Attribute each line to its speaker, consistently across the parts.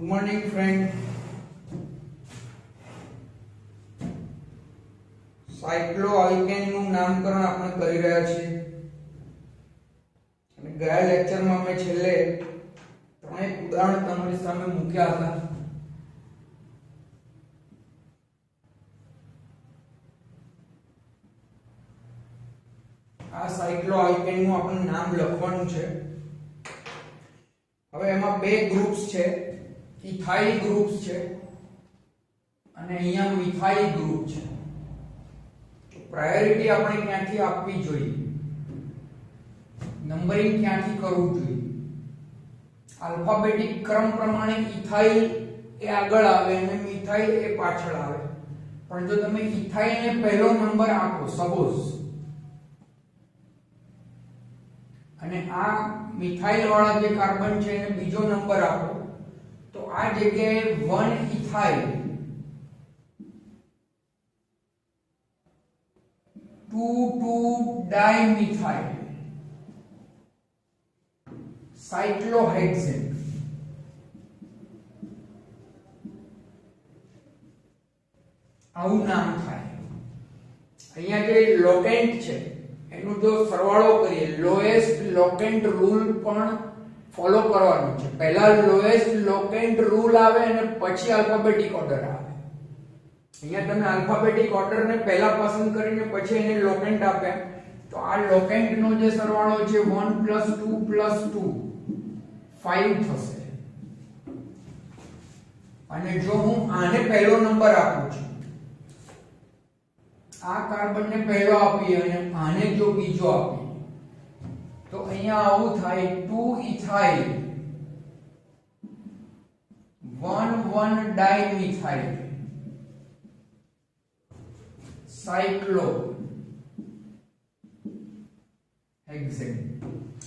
Speaker 1: Morning friend. સાયક્લોઆલ્કેન નું નામકરણ આપણે કરી રહ્યા છીએ અને ગયા લેક્ચરમાં અમે છેલ્લે ત્રણેક ઉદાહરણ તમારી સામે મૂક્યા હતા. આ સાયક્લોઆલ્કેન નું આપણે નામ લખવાનું છે. હવે એમાં બે ગ્રુપ્સ છે, ઇથાઇલ ગ્રુપ્સ છે અને અહીંયા મિથાઇલ ગ્રુપ છે. પ્રાયોરિટી આપણે ક્યાંથી આપવી જોઈએ, નંબરિંગ ક્યાંથી કરવું જોઈએ? આલ્ફાબેટિક ક્રમ પ્રમાણે ઇથાઇલ એ આગળ આવે અને મિથાઇલ એ પાછળ આવે. પણ જો તમે ઇથાઇલ ને પહેલો નંબર આપો સપોઝ અને આ મિથાઇલ વાળા જે કાર્બન છે એને બીજો નંબર આપો, તો આ જગ્યાએ 1 ઇથાઇલ 2 ડાયમિથાઇલ સાયક્લોહેક્સેન આવું નામ થાય. અહીંયા જે લોકેન્ટ છે એનું જો સરવાળો કરીએ, લોએસ્ટ લોકેન્ટ રૂલ પણ ફોલો કરવાનો છે. પહેલા લોએસ્ટ લોકેન્ટ રૂલ આવે અને પછી આલ્ફાબેટિક ઓર્ડર આવે. અહીંયા તમે આલ્ફાબેટિક ઓર્ડર ને પહેલા પસંદ કરીને પછી એને લોકેન્ટ આપ્યા, તો આ લોકેન્ટ નો જે સરવાળો છે 1 + 2 + 2 5 થશે. અને જો હું આને પહેલો નંબર આપું છું, આ કાર્બન ને પહેલો આપીએ અને આને જો બીજો આપીએ, તો અહીંયા આવું થાય 2 ઇથાઇલ 1 ડાયમિથાઇલ સાયક્લોહેક્સેન.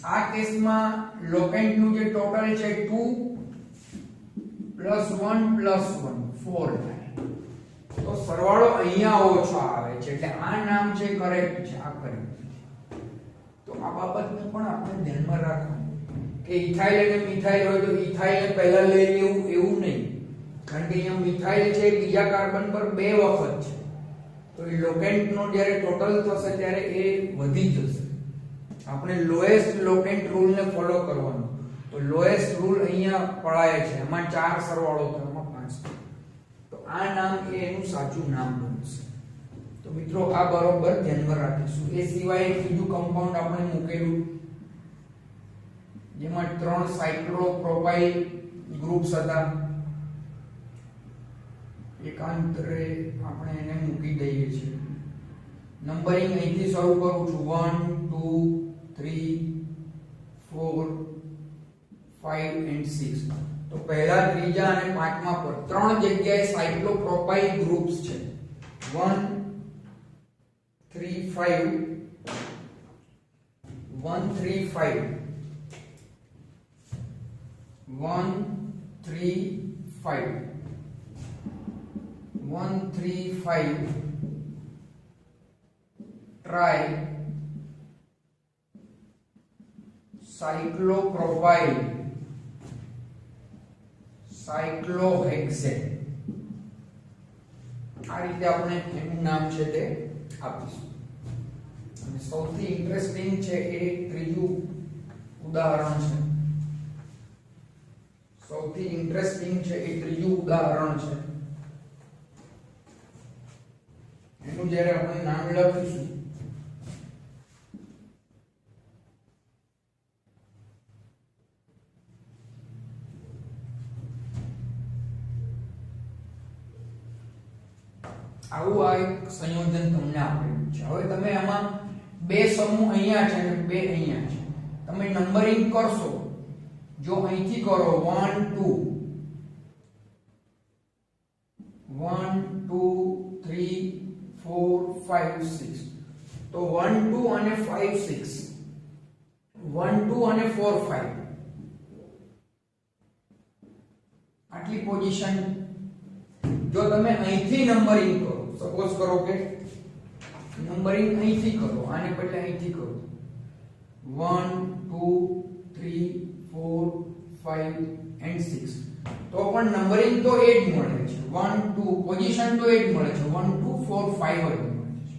Speaker 1: આ કેસમાં લોકેન્ટ નું જે ટોટલ છે 2 + 1 + 1 4 થાય. તો સરવાળો અહીંયા ઓછો આવે છે, એટલે આ નામ છે કરેક્ટ છે, આ કરેક્ટ. તો આ બાબતને પણ આપણે ધ્યાનમાં રાખવાનું કે ઇથાઇલ અને મિથાઇલ હોય તો ઇથાઇલ ને પહેલા લઈ લેવું એવું નહીં, કારણ કે અહીંયા મિથાઇલ છે બીજા કાર્બન પર બે વખત છે, તો એ લોકેન્ટ નો જ્યારે ટોટલ થશે ત્યારે એ વધી જશે. આપણે લોએસ્ટ લોકેન્ટ રૂલ ને ફોલો કરવાનો. તો લોએસ્ટ રૂલ અહીંયા પડાય છે, એમાં 4 સરવાળો થાય, એમાં 5. તો આ નામ એ એનું સાચું નામ બનશે. તો મિત્રો આ બરોબર ધ્યાનમાં રાખીશું. એ સિવાય એક બીજું કમ્પાઉન્ડ આપણે મૂકેલું જેમાં 3 સાયક્લોપ્રોપાઇલ ગ્રુપ્સ હતા. એકાંતરે આપણે એને મૂકી દઈએ છીએ. નંબરિંગ અહીંથી શરૂ કરું છું 1 2 3 4 5 and 6. તો પહેલા, ત્રીજા અને પાંચમા પર 3 જગ્યાએ સાયક્લોપ્રોપાઇલ ગ્રુપ્સ છે. 1 3 5 1 3 5 1 3 5 1 3 5 ટ્રાય સાયક્લોપ્રોપાઇલ સાયક્લોહેક્સેન. આ રીતે આપણે એનું નામ છે તે આપીશું. અને સૌથી ઇન્ટરેસ્ટિંગ છે એ ત્રીજું ઉદાહરણ છે. સૌથી ઇન્ટરેસ્ટિંગ છે એ ત્રીજું ઉદાહરણ છે. એનું જ્યારે આપણે નામ લખીશું, આવું આ એક સંયોજન તમને આપેલું છે. હવે તમે આમાં બે સમૂહ અહીંયા છે અને બે અહીંયા છે. તમે નંબરિંગ કરશો, જો અહીંથી કરો 1 2 1 2 3 4 5 6, તો 1 2 અને 5 6 1 2 અને 4 5 આટલી પોઝિશન. જો તમે અહીંથી નંબરિંગ કરો, સપોઝ કરો કે નંબરિંગ અહીંથી કરો, આને બદલે અહીંથી કરો 1 2 3 4 5 and 6, તો પણ નંબરિંગ તો એ જ મળે છે 1 2 પોઝિશન તો એ જ મળે છે 1 2 4 5 જ મળે છે.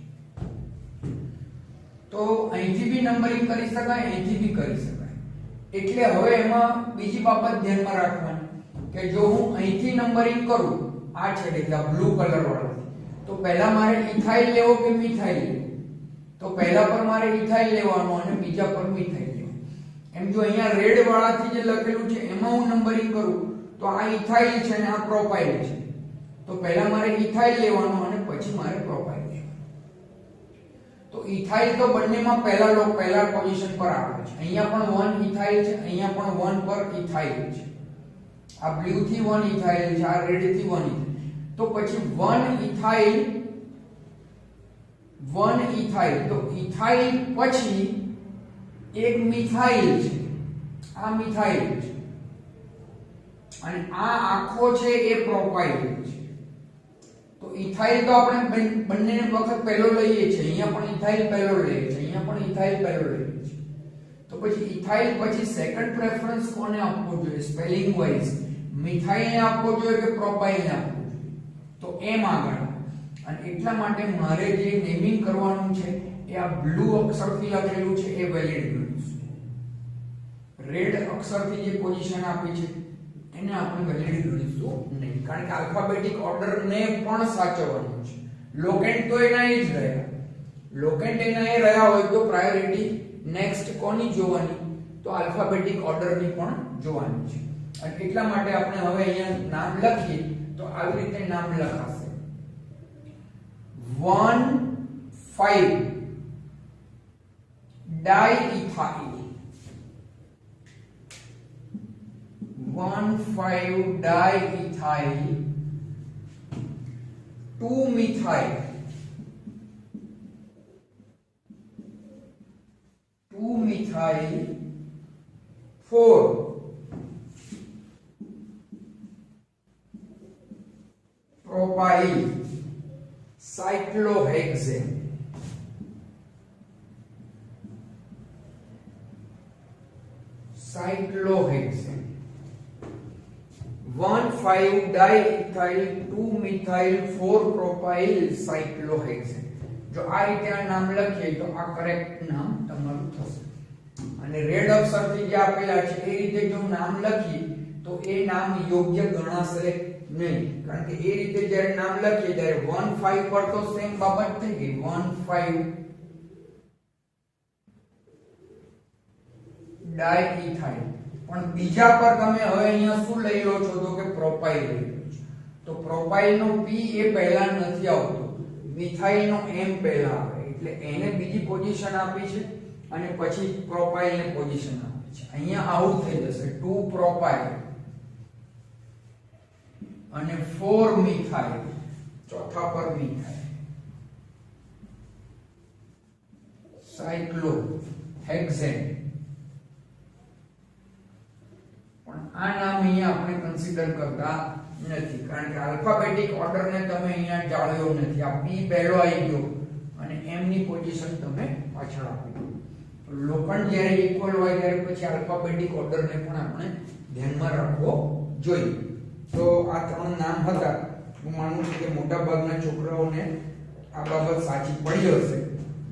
Speaker 1: તો અહીંથી બી નંબરિંગ કરી શકાય, અહીંથી બી કરી શકાય. એટલે હવે એમાં બીજી બાબત ધ્યાનમાં રાખવાની કે જો હું અહીંથી નંબરિંગ કરું આ છેડે આ બ્લુ કલર વાળો, તો પહેલા મારે ઇથાઇલ લેવો કે મિથાઇલ લેવો? તો પહેલા પર મારે ઇથાઇલ લેવાનો અને બીજા પર મિથાઇલ લેવાનો. એમ જો અહીંયા રેડ વાળાથી જે લખેલું છે એમાં હું નંબરિંગ કરું તો આ ઇથાઇલ છે અને આ પ્રોપાઇલ છે. તો પહેલા મારે ઇથાઇલ લેવાનો અને પછી મારે પ્રોપાઇલ લેવાનો. તો ઇથાઇલ તો બંનેમાં પહેલા પોઝિશન પર આવે છે. અહીંયા પણ 1 ઇથાઇલ છે, અહીંયા પણ 1 પર ઇથાઇલ છે. આ બ્લુ થી 1 ઇથાઇલ છે, આ રેડ થી 1 ઇથાઇલ. તો પછી 1 ઇથાઇલ તો ઇથાઇલ પછી એક મિથાઇલ છે, આ મિથાઇલ છે અને આ આખો છે એ પ્રોપાઇલ છે. તો ઇથાઇલ તો આપણે બંનેને વખત પહેલો લઈએ છીએ, અહીંયા પણ ઇથાઇલ પહેલો લઈએ છીએ, અહીંયા પણ ઇથાઇલ પહેલો લઈએ છીએ. તો પછી ઇથાઇલ પછી સેકન્ડ પ્રેફરન્સ કોને આપવો જોઈએ સ્પેલિંગ વાઇઝ? મિથાઇલ ને આપવો જોઈએ કે પ્રોપાઇલ ને આપવો જોઈએ? તો એમ આગળ. અને એટલા માટે મારે જે નેમિંગ કરવાનું છે એ આ બ્લુ અક્ષરથી લખેલું છે એ વેલિડ ગણીશું. રેડ અક્ષરથી જે પોઝિશન આપી છે એને આપણે વેલિડ ગણીશું નહીં, કારણ કે આલ્ફાબેટિક ઓર્ડર ને પણ સાચવવાનું છે. લોકેન્ટ તો એના જ રહ્યા, લોકેન્ટ એના એ રહ્યા હોય તો પ્રાયોરિટી નેક્સ્ટ કોની જોવાની? તો આલ્ફાબેટિક ઓર્ડરની પણ જોવાની છે. અને એટલા માટે આપણે હવે અહીંયા નામ લખીએ તો આવી રીતે નામ લખાશે 1,5 diethyl, 1,5 diethyl 2 methyl, 2 methyl 4 propyl cyclohexane, cyclohexane 1,5 diethyl 2 methyl 4 propyl cyclohexane. જો આ રીતે આ નામ લખીએ તો આ કરેક્ટ નામ તમારું થશે. અને રેડ અક્ષરથી જે આપેલા છે એ રીતે જો નામ લખીએ તો એ નામ યોગ્ય ગણાશે નહીં, કારણ કે એ રીતે જ્યારે નામ લખીએ ત્યારે 1,5 પર તો સેમ બાબત થઈ ગઈ 1,5 ડાઇઇથાઇલ, પણ બીજા પર તમે હવે અહીંયા શું લઈ લો છો તો કે પ્રોપાઇલ લઈ લો છો. તો પ્રોપાઇલ નો P એ પહેલા નથી આવતો, મિથાઇલ નો M પહેલા આવે, એટલે એને બીજી પોઝિશન આપી છે અને પછી પ્રોપાઇલ ને પોઝિશન આપી છે. અહીંયા આવું થઈ જશે 2 પ્રોપાઇલ અને 4 મિથાઇલ, ચોથા પર મિથાઇલ સાયક્લોહેક્સેન. પણ આ નામ અહીંયા આપણે કન્સિડર કરતા નથી, કારણ કે આલ્ફાબેટિક ઓર્ડર ને તમે અહીંયા જાળવ્યો નથી. આ P પહેલો આવી ગયો અને M ની પોઝિશન તમે પાછળ આપી દો. લોખંડ જ્યારે ઇક્વલ હોય ત્યારે પછી આલ્ફાબેટિક ઓર્ડર ને પણ આપણે ધ્યાનમાં રાખવો જોઈએ. તો આ 3 નામ હતા. હું માનું છું કે મોટા ભાગના છોકરાઓને આ બાબત સાચી પડી હશે.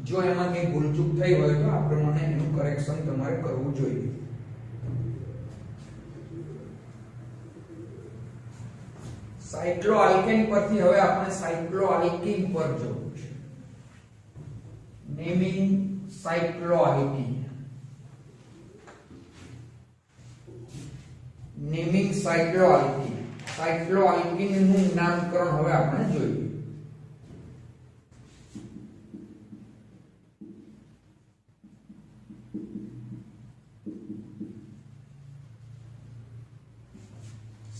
Speaker 1: જો એમાં કંઈ ભૂલચૂક થઈ હોય તો આ પ્રમાણે એનું કરેક્શન તમારે કરવું જોઈએ. સાયક્લોઆલ્કેન પરથી હવે આપણે સાયક્લોઆલ્કીન પર જવું છે. Naming સાયક્લોઆલ્કીન, naming સાયક્લોઆલ્કીન. સાયક્લોઆલ્કીન નું નામકરણ હવે આપણે જોઈએ.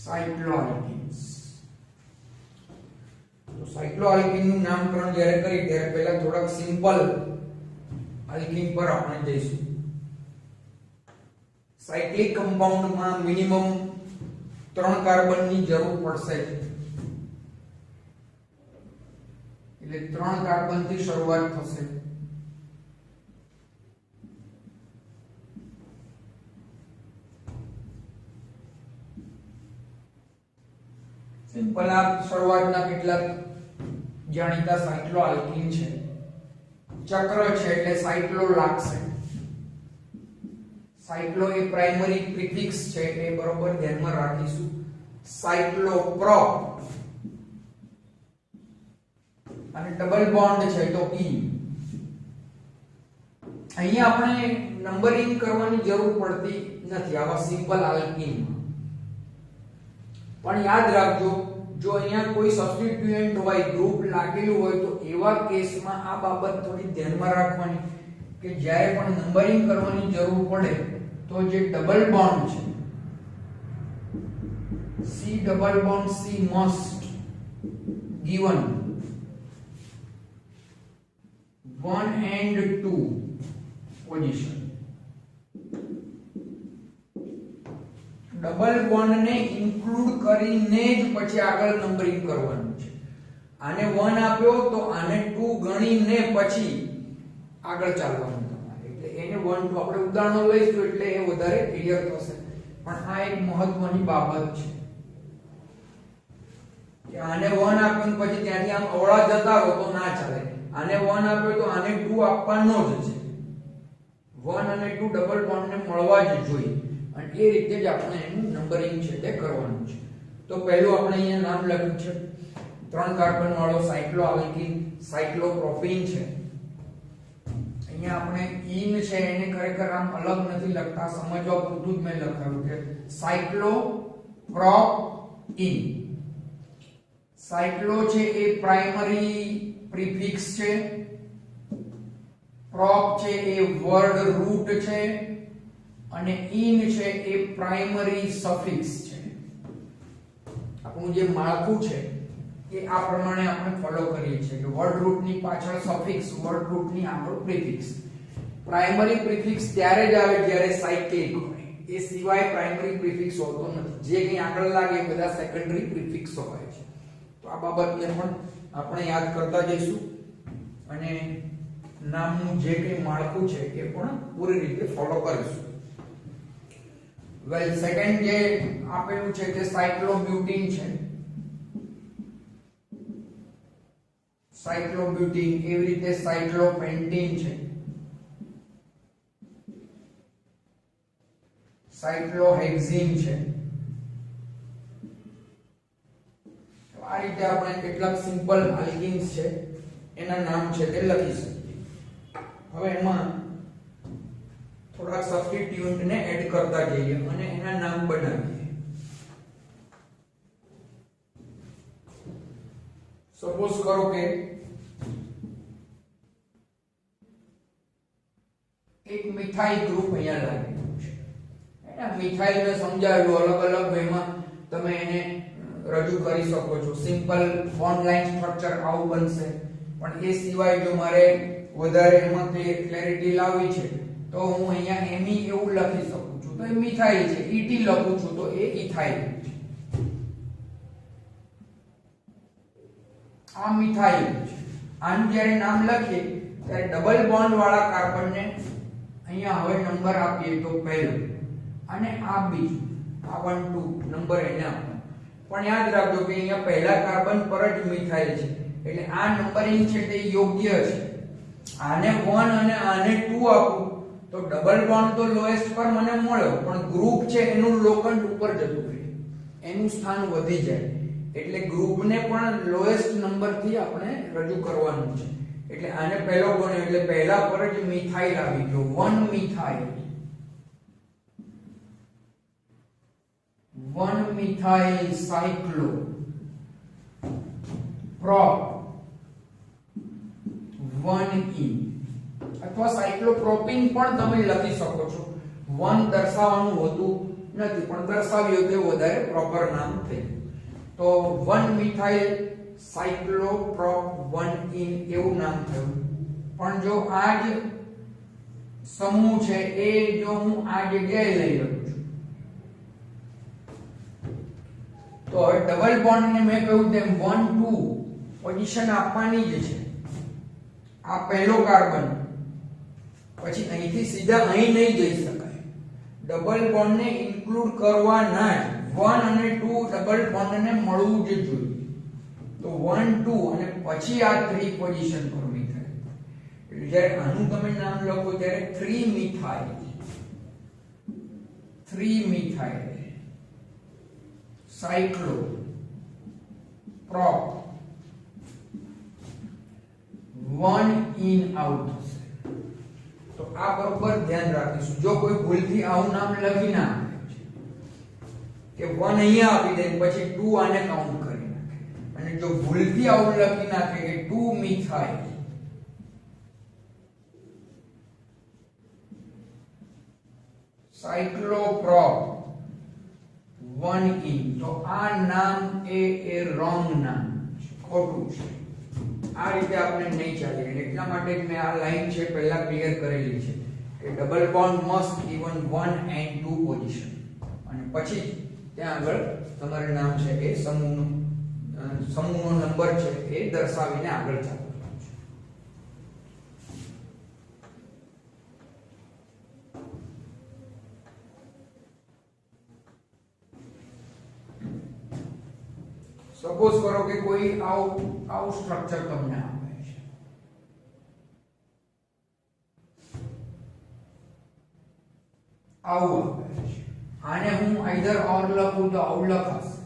Speaker 1: સાયક્લોઆલ્કીન્સ. તો સાયક્લોઆલ્કીન નું નામકરણ જ્યારે કરીએ ત્યારે પહેલા થોડાક સિમ્પલ આલ્કીન પર આપણે જઈશું. સાયક્લિક કમ્પાઉન્ડમાં મિનિમમ 3 કાર્બનની જરૂર પડશે, એટલે 3 કાર્બનથી શરૂઆત થશે. સિમ્પલ આ શરૂઆતના કેટલાક જાણીતા સાયક્લો આલ્કીન છે. ચક્ર છે એટલે સાયક્લો લાગશે. સાયક્લો એ પ્રાઇમરી પ્રિફિક્સ છે એ બરોબર ધ્યાનમાં રાખીશું. સાયક્લોપ્રોપ અને ડબલ બોન્ડ છે તો ઈ. અહીંયા આપણે નંબરિંગ કરવાની જરૂર પડતી નથી આવા સિમ્પલ આલ્કીન. પણ યાદ રાખજો જો અહીંયા કોઈ સબસ્ટિટ્યુએન્ટ હોય ગ્રુપ લાગેલું હોય તો એવા કેસમાં આ બાબત થોડી ધ્યાનમાં રાખવાની કે જ્યારે પણ નંબરિંગ કરવાની જરૂર પડે તો જે ડબલ બોન્ડ છે C double bond C must given 1 and 2 position. Double bond ને ઇન્ક્લુડ કરીને જ પછી આગળ નંબરિંગ કરવાનું છે. આને 1 આપ્યો તો આને 2 ગણીને પછી આગળ ચાલવાનું તમારે. એટલે એને 1 2 આપણે ઉદાહરણો લઈશું એટલે એ વધારે ક્લિયર થશે. પણ આ એક મહત્વની બાબત છે કે આને 1 આપ્યું પછી ત્યાંથી આમ અવળા જતા રહો તો ના ચાલે. આને 1 આપ્યો તો આને 2 આપવાનો જ છે. 1 અને 2 ડબલ બોન્ડ ને મળવા જ જોઈએ અને એ રીતે જ આપણે એનું નંબરિંગ છે તે કરવાનું છે. તો પહેલું આપણે અહીંયા નામ લખ્યું છે 3 કાર્બન વાળો સાયક્લો આલ્કીન સાયક્લોપ્રોપીન છે. અહીંયા આપણે ઈન છે એને ખરેખર આમ અલગ નથી લખતા, સમજવા પૂરતું જ મેં લખાવ્યું કે સાયક્લોપ્રોપીન. સાયક્લો છે એ પ્રાઇમરી પ્રિફિક્સ છે. પ્રોપ છે એ વર્ડ રૂટ છે અને ઇન છે એ પ્રાઇમરી સફિક્સ છે. આપણું જે માળખું છે એ આ પ્રમાણે આપણે ફોલો કરીએ છીએ કે વર્ડ રૂટ ની પાછળ સફિક્સ, વર્ડ રૂટ ની આગળ પ્રિફિક્સ. પ્રાઇમરી પ્રિફિક્સ ત્યારે જ આવે જ્યારે સાયક્લિક હોય. એ સિવાય પ્રાઇમરી પ્રિફિક્સ હોતો નથી. જે કંઈ આગળ લાગે એ બધા સેકન્ડરી પ્રિફિક્સ હોય છે. તો આ બાબતને પણ આપણે યાદ કરતા જઈશું અને નામનું જે કંઈ માળખું છે એ પણ પૂરી રીતે ફોલો કરીશું. વેલ સેકન્ડ જે આપેલું છે તે સાયક્લોબ્યુટીન છે. સાયક્લોબ્યુટીન એવી રીતે સાયક્લોપેન્ટીન છે, સાયક્લોહેક્ઝીન છે. આ રીતે આપણે કેટલાક સિમ્પલ આલ્કીન્સ છે એના નામ છે તે લખી શકીએ. હવે એમાં થોડાક સબસ્ટિટ્યુઅન્ટ ને એડ કરતા જઈએ અને એના નામ બનાવીએ. સપોઝ કરો કે એક મિથાઇલ ગ્રુપ અહીંયા લાગેલું છે. એના મિથાઇલ ને સમજાવ્યું અલગ અલગ વેમાં તમે એને રજૂ કરી શકો છો. સિમ્પલ બોન્ડ લાઇન સ્ટ્રક્ચર આવું બનશે. પણ એ સિવાય જો મારે વધારે એમાં ક્લેરિટી લાવવી છે તો હું અહીંયા એમી એવું લખી શકું છું તો એ મિથાઇલ છે. ઈટી લખું છું તો એ ઇથાઇલ છે. આ મિથાઇલ છે. આનું જ્યારે નામ લખીએ ત્યારે ડબલ બોન્ડ વાળા કાર્બનને અહીંયા હવે નંબર આપીએ તો પહેલો અને આ બીજું, આ 1 2 નંબર એને આપો. પણ યાદ રાખજો કે અહીંયા પહેલા કાર્બન પર જ મિથાઇલ છે એટલે આ નંબરિંગ છે તે યોગ્ય છે. આને 1 અને આને 2 આપું તો ડબલ બોન્ડ તો લોએસ્ટ પર મને મળ્યો પણ ગ્રુપ છે એનું લોખંડ ઉપર જતું રહે, એનું સ્થાન વધી જાય. એટલે ગ્રુપને પણ લોએસ્ટ નંબર થી આપણે રજૂ કરવાનું છે. એટલે આને પહેલો ગણ્યો એટલે પહેલા પર જ મિથાઇલ આવી ગયો. 1 મિથાઇલ, 1 મિથાઇલ સાયક્લો પ્રોપ 1E અથવા સાયક્લોપ્રોપીન પણ તમે લખી શકો છો. 1 દર્શાવવાનું હોતું નથી પણ દર્શાવ્યું તો વધારે પ્રોપર નામ થઈ. તો 1 મિથાઇલ સાયક્લોપ્રોપ 1E એવું નામ થયું. પણ જો આ જ સમૂહ છે એ જો હું આ જગ્યાએ લઈ લઉં છું તો હવે ડબલ બોન્ડ ને મેં કહ્યું તેમ 1 2 પોઝિશન આપવાની જ છે. આ પહેલો કાર્બન પછી અહીંથી સીધા અહીં નહીં જઈ શકાય. ડબલ બોન્ડ ને ઇન્ક્લુડ કરવાના જ 1 અને 2 ડબલ બોન્ડને મળવું જ જોઈએ. તો 1 2 અને પછી આ 3 પોઝિશન પર મિથાઇલ. એટલે જ્યારે આનું તમે નામ લખો ત્યારે 3 methyl 3 methyl સાયક્લો prop 1 in out થશે. તો આ બરોબર ધ્યાન રાખીશું. જો કોઈ ભૂલથી આવું નામ લખી ના કે 1 અહીંયા આપી દે પછી 2 આને કાઉન્ટ કરી નાખે, અને જો ભૂલથી આવું લખી નાખે કે 2 મિથાઇલ સાયક્લોપ્રોપ 1 ઇન, તો આ નામ એ રોંગ નામ છે, ખોટું છે. આ રીતે આપણે નહીં ચાલે. એટલા માટે જ મેં આ લાઈન છે પહેલા ક્લિયર કરેલી છે કે double bond must given 1 and 2 position, અને પછી ત્યાં આગળ તમારું નામ છે એ સમૂહનો નંબર છે એ દર્શાવીને આગળ ચાલવું છે. સપોઝ કરો કે કોઈ આવું સ્ટ્રક્ચર તમને આપે છે, આવું આપે છે. આને હું આઈધર ઓર લખું તો આવું લખાશે,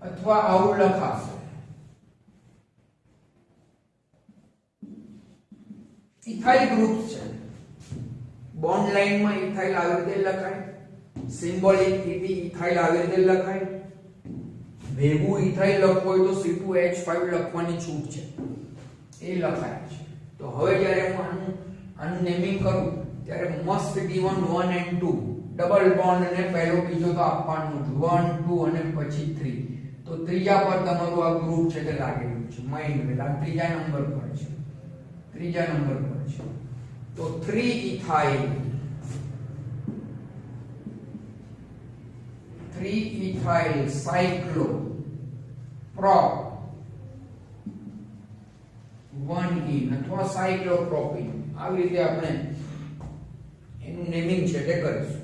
Speaker 1: અથવા આવું લખાશે. ઇથાઇલ ગ્રુપ છે, બોન્ડ લાઈનમાં ઇથાઇલ આવી રીતે લખાય, સિમ્બોલિક ઇથાઇલ આવી રીતે લખાય. ભેગું ઇથાઇલ લખવું હોય તો C2H5 લખવાની છૂટ છે, એ લખાય છે. તો હવે જ્યારે હું આનું નેમિંગ કરું ત્યારે must given 1 and 2 double bond ને પહેલો બીજો તો આપવાનું જ, 1 2 અને પછી 3. તો ત્રીજા પર તમારું આ ગ્રુપ છે તે લાગેલું છે, માઇન્ડ વેલ આ ત્રીજા નંબર પર છે, ત્રીજા નંબર પર છે. તો 3 ઇથાઇલ 3 ઇથાઇલ સાયક્લો પ્રોપ 1 ઇન અથવા સાયક્લોપ્રોપીન, આવી રીતે આપણે એનું નેમિંગ છે તે કરીશું.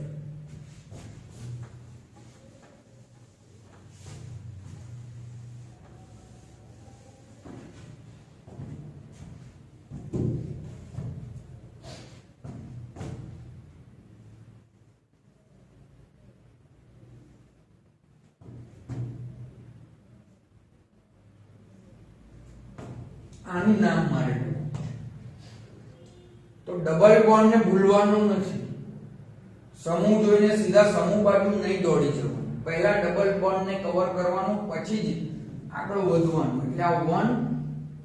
Speaker 1: આનું નામ મારે તો ડબલ બોન્ડ ને ભૂલવાનું નથી. સમૂહ જોઈને સીધા સમૂહ બાજુ નહીં દોડી જવાનું, પહેલા ડબલ બોન્ડ ને કવર કરવાનું, પછી જ આગળ વધવાનું. એટલે આ 1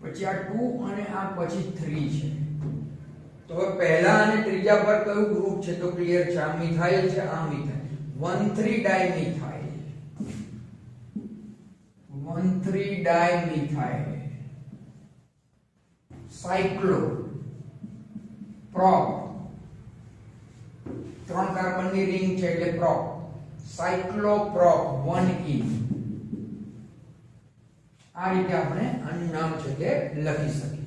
Speaker 1: પછી આ 2 અને આ પછી 3 છે. તો હવે પહેલા અને ત્રીજા પર કયું ગ્રુપ છે તો ક્લિયર છે, આ મિથાઇલ છે, આ methyl 1,3 dimethyl 1,3 dimethyl cyclo prop, 3 કાર્બનની રિંગ છે એટલે પ્રોપ, સાયક્લોપ્રોપ 1 ઇન. આ રીતે આપણે આનું નામ છે તે લખી શકીએ.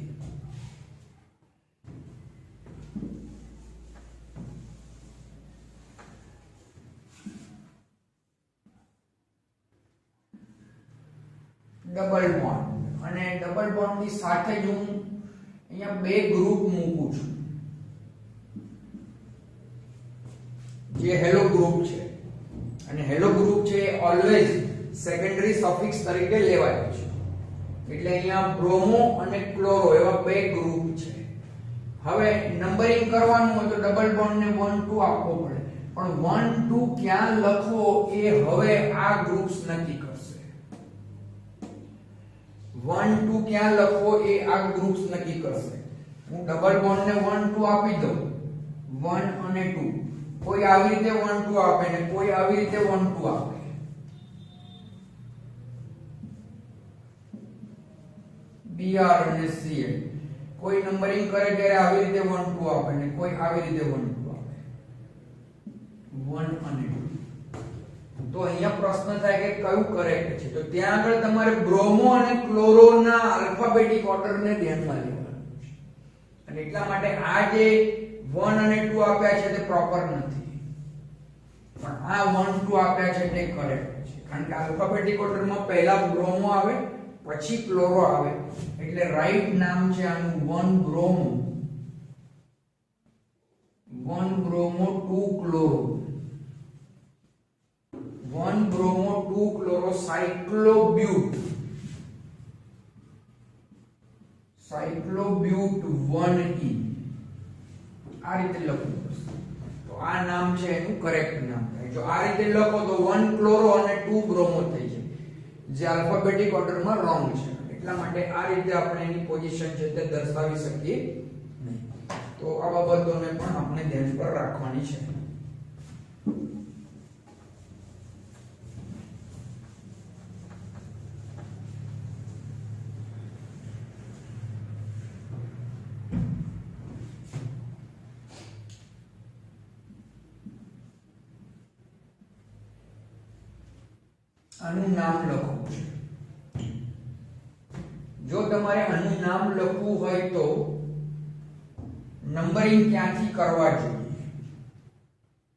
Speaker 1: ડબલ બોન્ડ, અને ડબલ બોન્ડ ની સાથે જ હું અહીંયા બે ગ્રુપ મૂકું છું, જે હેલો ગ્રુપ છે. અને હેલો ગ્રુપ છે ઓલવેઝ સેકન્ડરી સફિક્સ તરીકે લેવાય છે. એટલે અહીંયા બ્રોમો અને ક્લોરો એવા બે ગ્રુપ છે. હવે નંબરિંગ કરવાનું હોય તો ડબલ બોન્ડ ને 1 2 આપવો પડે, પણ 1 2 ક્યાં લખવો એ હવે આ ગ્રુપ્સ નક્કી કરશે. 1 2 ક્યાં લખવો એ આ ગ્રુપ્સ નક્કી કરશે. હું ડબલ બોન્ડ ને 1 2 આપી દઉં, 1 અને 2. કોઈ આવી રીતે 1 2 આપે ને કોઈ આવી રીતે 1 2 આપે. Br અને Cl કોઈ નંબરિંગ કરે ત્યારે આવી રીતે 1 2 આપે ને કોઈ આવી રીતે 1 2 આપે, 1 અને 2. તો અહીંયા પ્રશ્ન થાય કે કયું કરેક્ટ છે, તો ત્યાં આગળ તમારે બ્રોમો અને ક્લોરો ના આલ્ફાબેટિક ઓર્ડર ને ધ્યાનમાં લેવાનું છે. અને એટલા માટે આ જે 1 અને 2 આપ્યા છે તે પ્રોપર નથી. પણ આ 1 2 આપ્યા છે તે કરેક્ટ છે, કારણ કે આલ્ફાબેટિક ઓર્ડરમાં પહેલા બ્રોમો આવે પછી ક્લોરો આવે, એટલે રાઈટ નામ છે આનું 1 bromo 2 chloro 1 bromo 2 chloro cyclobut 1E આ રીતે લખવું પડશે. તો આ નામ છે એનું કરેક્ટ નામ થાય. જો આ રીતે લખો તો 1 ક્લોરો અને 2 બ્રોમો થઈ જાય, જે આલ્ફાબેટિક ઓર્ડરમાં રોંગ છે. એટલા માટે આ રીતે આપણે એની પોઝિશન છે તે દર્શાવી શકીએ નહીં. તો આ બાબતોને પણ આપણે ધ્યાન પર રાખવાની છે. આનું નામ લખવું છે. જો તમારે આનું નામ લખવું હોય તો નંબરિંગ ક્યાંથી કરવા જોઈએ?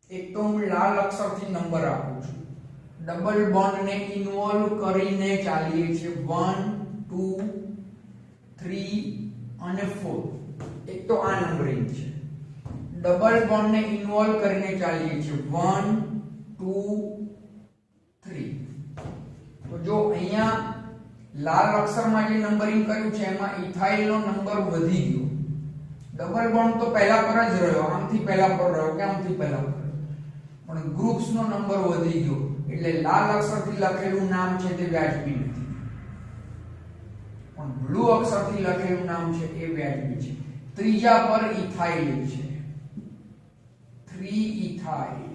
Speaker 1: એક તો હું લાલ અક્ષરથી નંબર આપું છું. ડબલ બોન્ડ ને ઇન્વોલ્વ કરીને ચાલીએ છીએ 1 2 3 અને 4. એક તો આ નંબરિંગ છે. ડબલ બોન્ડ ને ઇન્વોલ્વ કરીને ચાલીએ છીએ 1 2 3. તો જો અહીંયા લાલ અક્ષરમાં જે નંબરિંગ કર્યું છે એમાં ઇથાઇલ નો નંબર વધી ગયો. ડબલ બોન્ડ તો પહેલા પર જ રહ્યો, આમથી પહેલા પર રહ્યો કે આમથી પહેલા પર, પણ ગ્રુપ્સ નો નંબર વધી ગયો એટલે લાલ અક્ષરથી લખેલું નામ છે તે વ્યાજબી નથી, પણ બ્લુ અક્ષરથી લખેલું નામ છે એ વ્યાજબી છે. ત્રીજા પર ઇથાઇલ છે, 3 ઇથાઇલ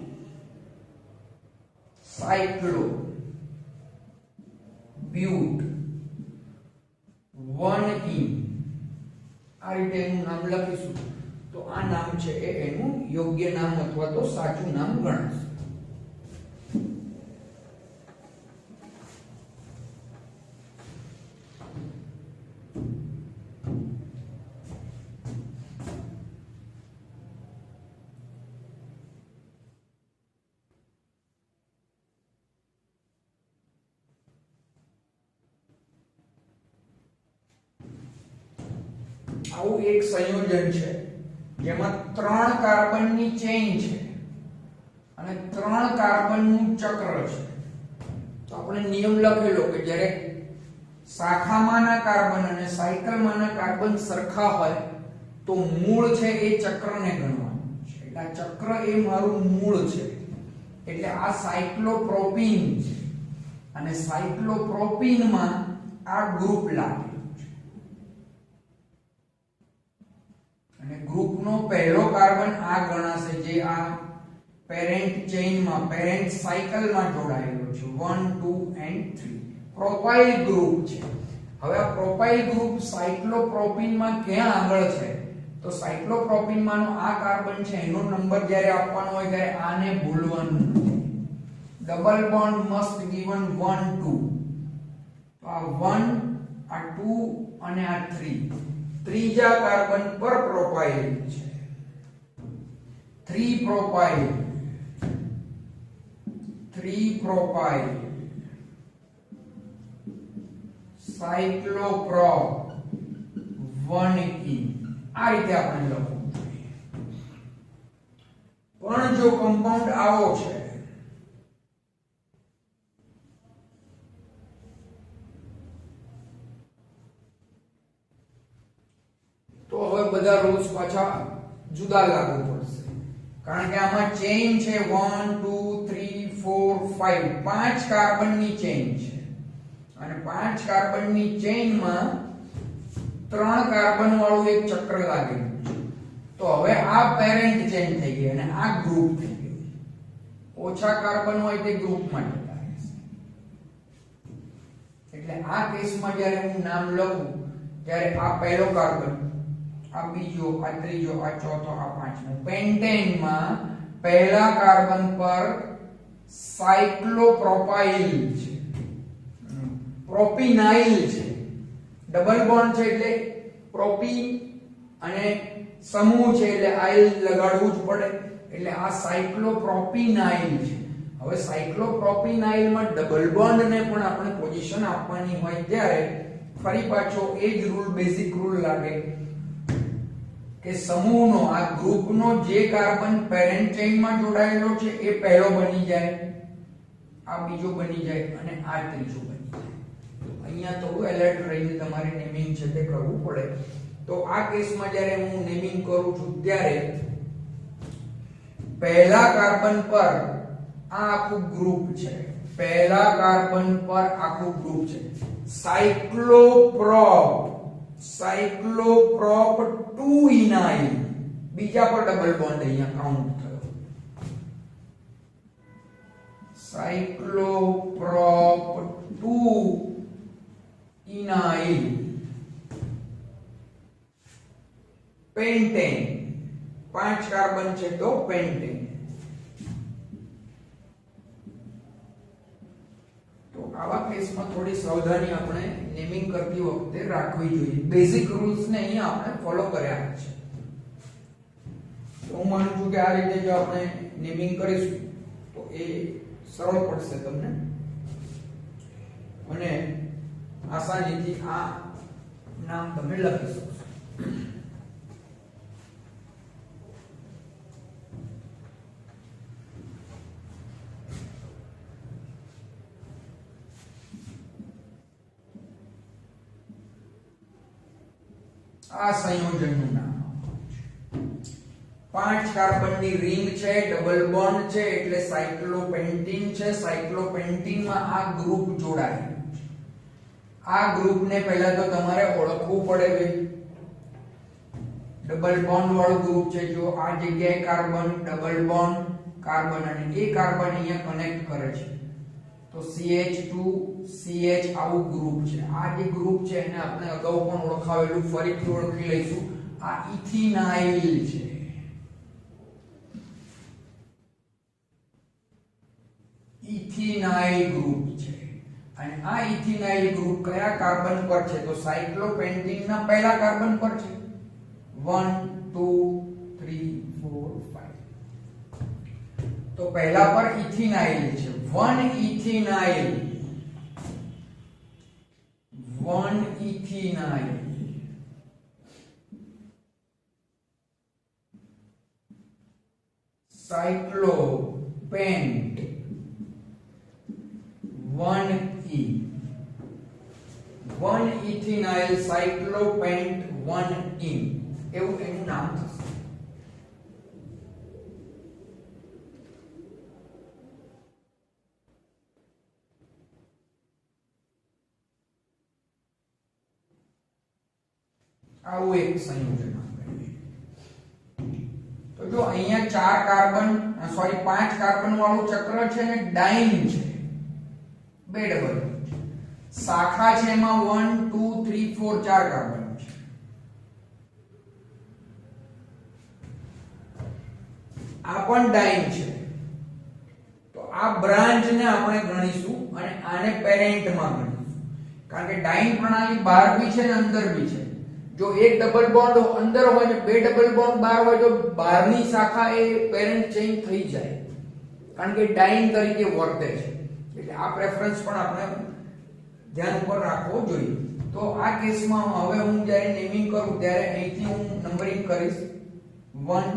Speaker 1: સાયક્લો બ્યુટ 1E આ રીતે એનું નામ લખીશું તો આ નામ છે એ એનું યોગ્ય નામ અથવા તો સાચું નામ ગણાશે. આવું એક સંયોજન છે જેમાં 3 કાર્બનની ચેઇન છે અને 3 કાર્બનનું ચક્ર છે. તો આપણે નિયમ લખેલો કે જ્યારે શાખામાંના કાર્બન અને સાયકલમાંના કાર્બન સરખા હોય તો મૂળ છે એ ચક્રને ગણવાનું છે. એટલે આ ચક્ર એ મારું મૂળ છે, એટલે આ સાયક્લોપ્રોપીન છે અને સાયક્લોપ્રોપીનમાં આ ગ્રુપ લાગે અને ગ્રુપનો પહેલો કાર્બન આ ગણાશે જે આ પેરેન્ટ ચેઇનમાં પેરેન્ટ સાયકલમાં જોડાયેલો છે 1 2 and 3. પ્રોપાઇલ ગ્રુપ છે. હવે આ પ્રોપાઇલ ગ્રુપ સાયક્લોપ્રોપીનમાં ક્યાં આગળ છે? તો સાયક્લોપ્રોપીનમાંનો આ કાર્બન છે એનો નંબર જ્યારે આપવાનો હોય ત્યારે આને ભૂલવાનું નથી. Double bond must given 1 2. તો આ 1 આ 2 અને આ 3 ત્રીજા કાર્બન પર પ્રોપાઇલ છે. 3 પ્રોપાઇલ સાયક્લોપ્રોપ 1E આ રીતે આપણે લખવું જોઈએ. પણ જો કમ્પાઉન્ડ આવો છે તો હવે બધા રૂલ્સ પાછા જુદા લાગુ પડશે, કારણ કે આમાં ચેઇન છે 1 2 3 4 5 પાંચ કાર્બનની ચેઇન છે અને 5 કાર્બનની ચેઇનમાં 3 કાર્બન વાળું એક ચક્ર લાગેલું છે. તો હવે આ પેરેન્ટ ચેઇન થઈ ગઈ અને આ ગ્રુપ થઈ ગયું. ઓછા કાર્બન હોય તે ગ્રુપમાં જતા રહેશે. એટલે આ કેસમાં જ્યારે હું નામ લખું ત્યારે આ પહેલો કાર્બન, આ બીજો, આ ત્રીજો, આ ચોથો, આ પાંચમો. પેન્ટેનમાં પહેલા કાર્બન પર સાયક્લોપ્રોપાઇલ છે, પ્રોપિનાઇલ છે. ડબલ બોન્ડ છે એટલે પ્રોપી અને સમૂહ છે એટલે આઇલ લગાડવું જ પડે, એટલે આ સાયક્લોપ્રોપિનાઇલ છે. હવે સાયક્લોપ્રોપિનાઇલ માં ડબલ બોન્ડ ને પણ આપણે પોઝિશન આપવાની હોય ત્યારે ફરી પાછો એ જ રૂલ, બેઝિક રૂલ લાગે કે સમૂહનો આ ગ્રુપનો જે કાર્બન પેરેન્ટ ચેઇનમાં જોડાયેલો છે એ પહેલો બની જાય, આ બીજો બની જાય અને આ ત્રીજો બની જાય. તો અહીંયા થોડું એલર્ટ રહીને તમારે નેમિંગ છે તે કરવું પડે. તો આ કેસમાં જ્યારે હું નેમિંગ કરું છું ત્યારે પહેલા કાર્બન પર આ આખું ગ્રુપ છે, પહેલા કાર્બન પર આખું ગ્રુપ છે સાયક્લોપ્રોપ 2 ઇનાઇલ, બીજા પર ડબલ બોન્ડ અહીંયા કાઉન્ટ થયો. સાયક્લોપ્રોપ 2 ઇનાઇલ પેન્ટેન, 5 કાર્બન છે તો પેન્ટેન. તો આવા કેસમાં થોડી સાવધાની આપણે નેમિંગ કરતી વખતે રાખવી જોઈએ. બેઝિક રૂલ્સ ને અહીંયા આપણે ફોલો કર્યા છે. તો હું માનું છું કે આ રીતે જો આપણે નેમિંગ કરીશું તો એ સરળ પડશે તમને અને આસાનીથી આ નામ તમે લખી શકશો. આ સંયોજનનું નામ 5 કાર્બનની રિંગ છે, ડબલ બોન્ડ છે એટલે સાયક્લોપેન્ટીન છે. સાયક્લોપેન્ટીનમાં આ ગ્રુપ જોડાયેલું છે. આ ગ્રુપને પહેલા તો તમારે ઓળખવું પડે ભાઈ. ડબલ બોન્ડ વાળું ગ્રુપ છે. જો આ જગ્યાએ કાર્બન, ડબલ બોન્ડ, કાર્બન અને એ કાર્બન અહીંયા કનેક્ટ કરે છે તો CH2 CH આવું ગ્રુપ છે. આ જે ગ્રુપ છે એને આપણે અગાઉ પણ ઓળખાવેલું, ફરીથી ઓળખી લઈશું. આ ઇથિનાઇલ છે. ઇથિનાઇલ ગ્રુપ છે અને આ ઇથિનાઇલ ગ્રુપ કયા કાર્બન પર છે તો સાયક્લોપેન્ટીન ના પહેલા કાર્બન પર છે. 1 2 3 4 5. તો પહેલા પર ઇથિનાઇલ છે. 1 ઇથિનાઇલ સાયક્લોપેન્ટ 1E 1 ઇથિનાઇલ સાયક્લોપેન્ટ 1E એવું એનું નામ થશે. આવું એક સંયોજન આપણે. તો જો અહીંયા 4 કાર્બન સોરી 5 કાર્બન વાળું ચક્ર છે અને ડાઇન છે, બે ડબલ છે. શાખા છે એમાં 1 2 3 4 4 કાર્બન છે. આ પણ ડાઇન છે. તો આ બ્રાન્ચ ને આપણે ગણીશું અને આને પેરેન્ટ માં ગણીશું, કારણ કે ડાઇન પ્રણાલી બહાર બી છે અને અંદર બી છે. જો એક ડબલ બોન્ડ અંદર હોય ને બે ડબલ બોન્ડ બહાર હોય તો બહારની શાખા એ પેરેન્ટ ચેઇન થઈ જાય, કારણ કે ડાઇન તરીકે વર્તે છે. એટલે આ પ્રેફરન્સ પણ આપણે ધ્યાન ઉપર રાખવો જોઈએ. તો આ કેસમાં હવે હું જ્યારે નેમિંગ કરું ત્યારે અહીંથી હું નંબરિંગ કરીશ 1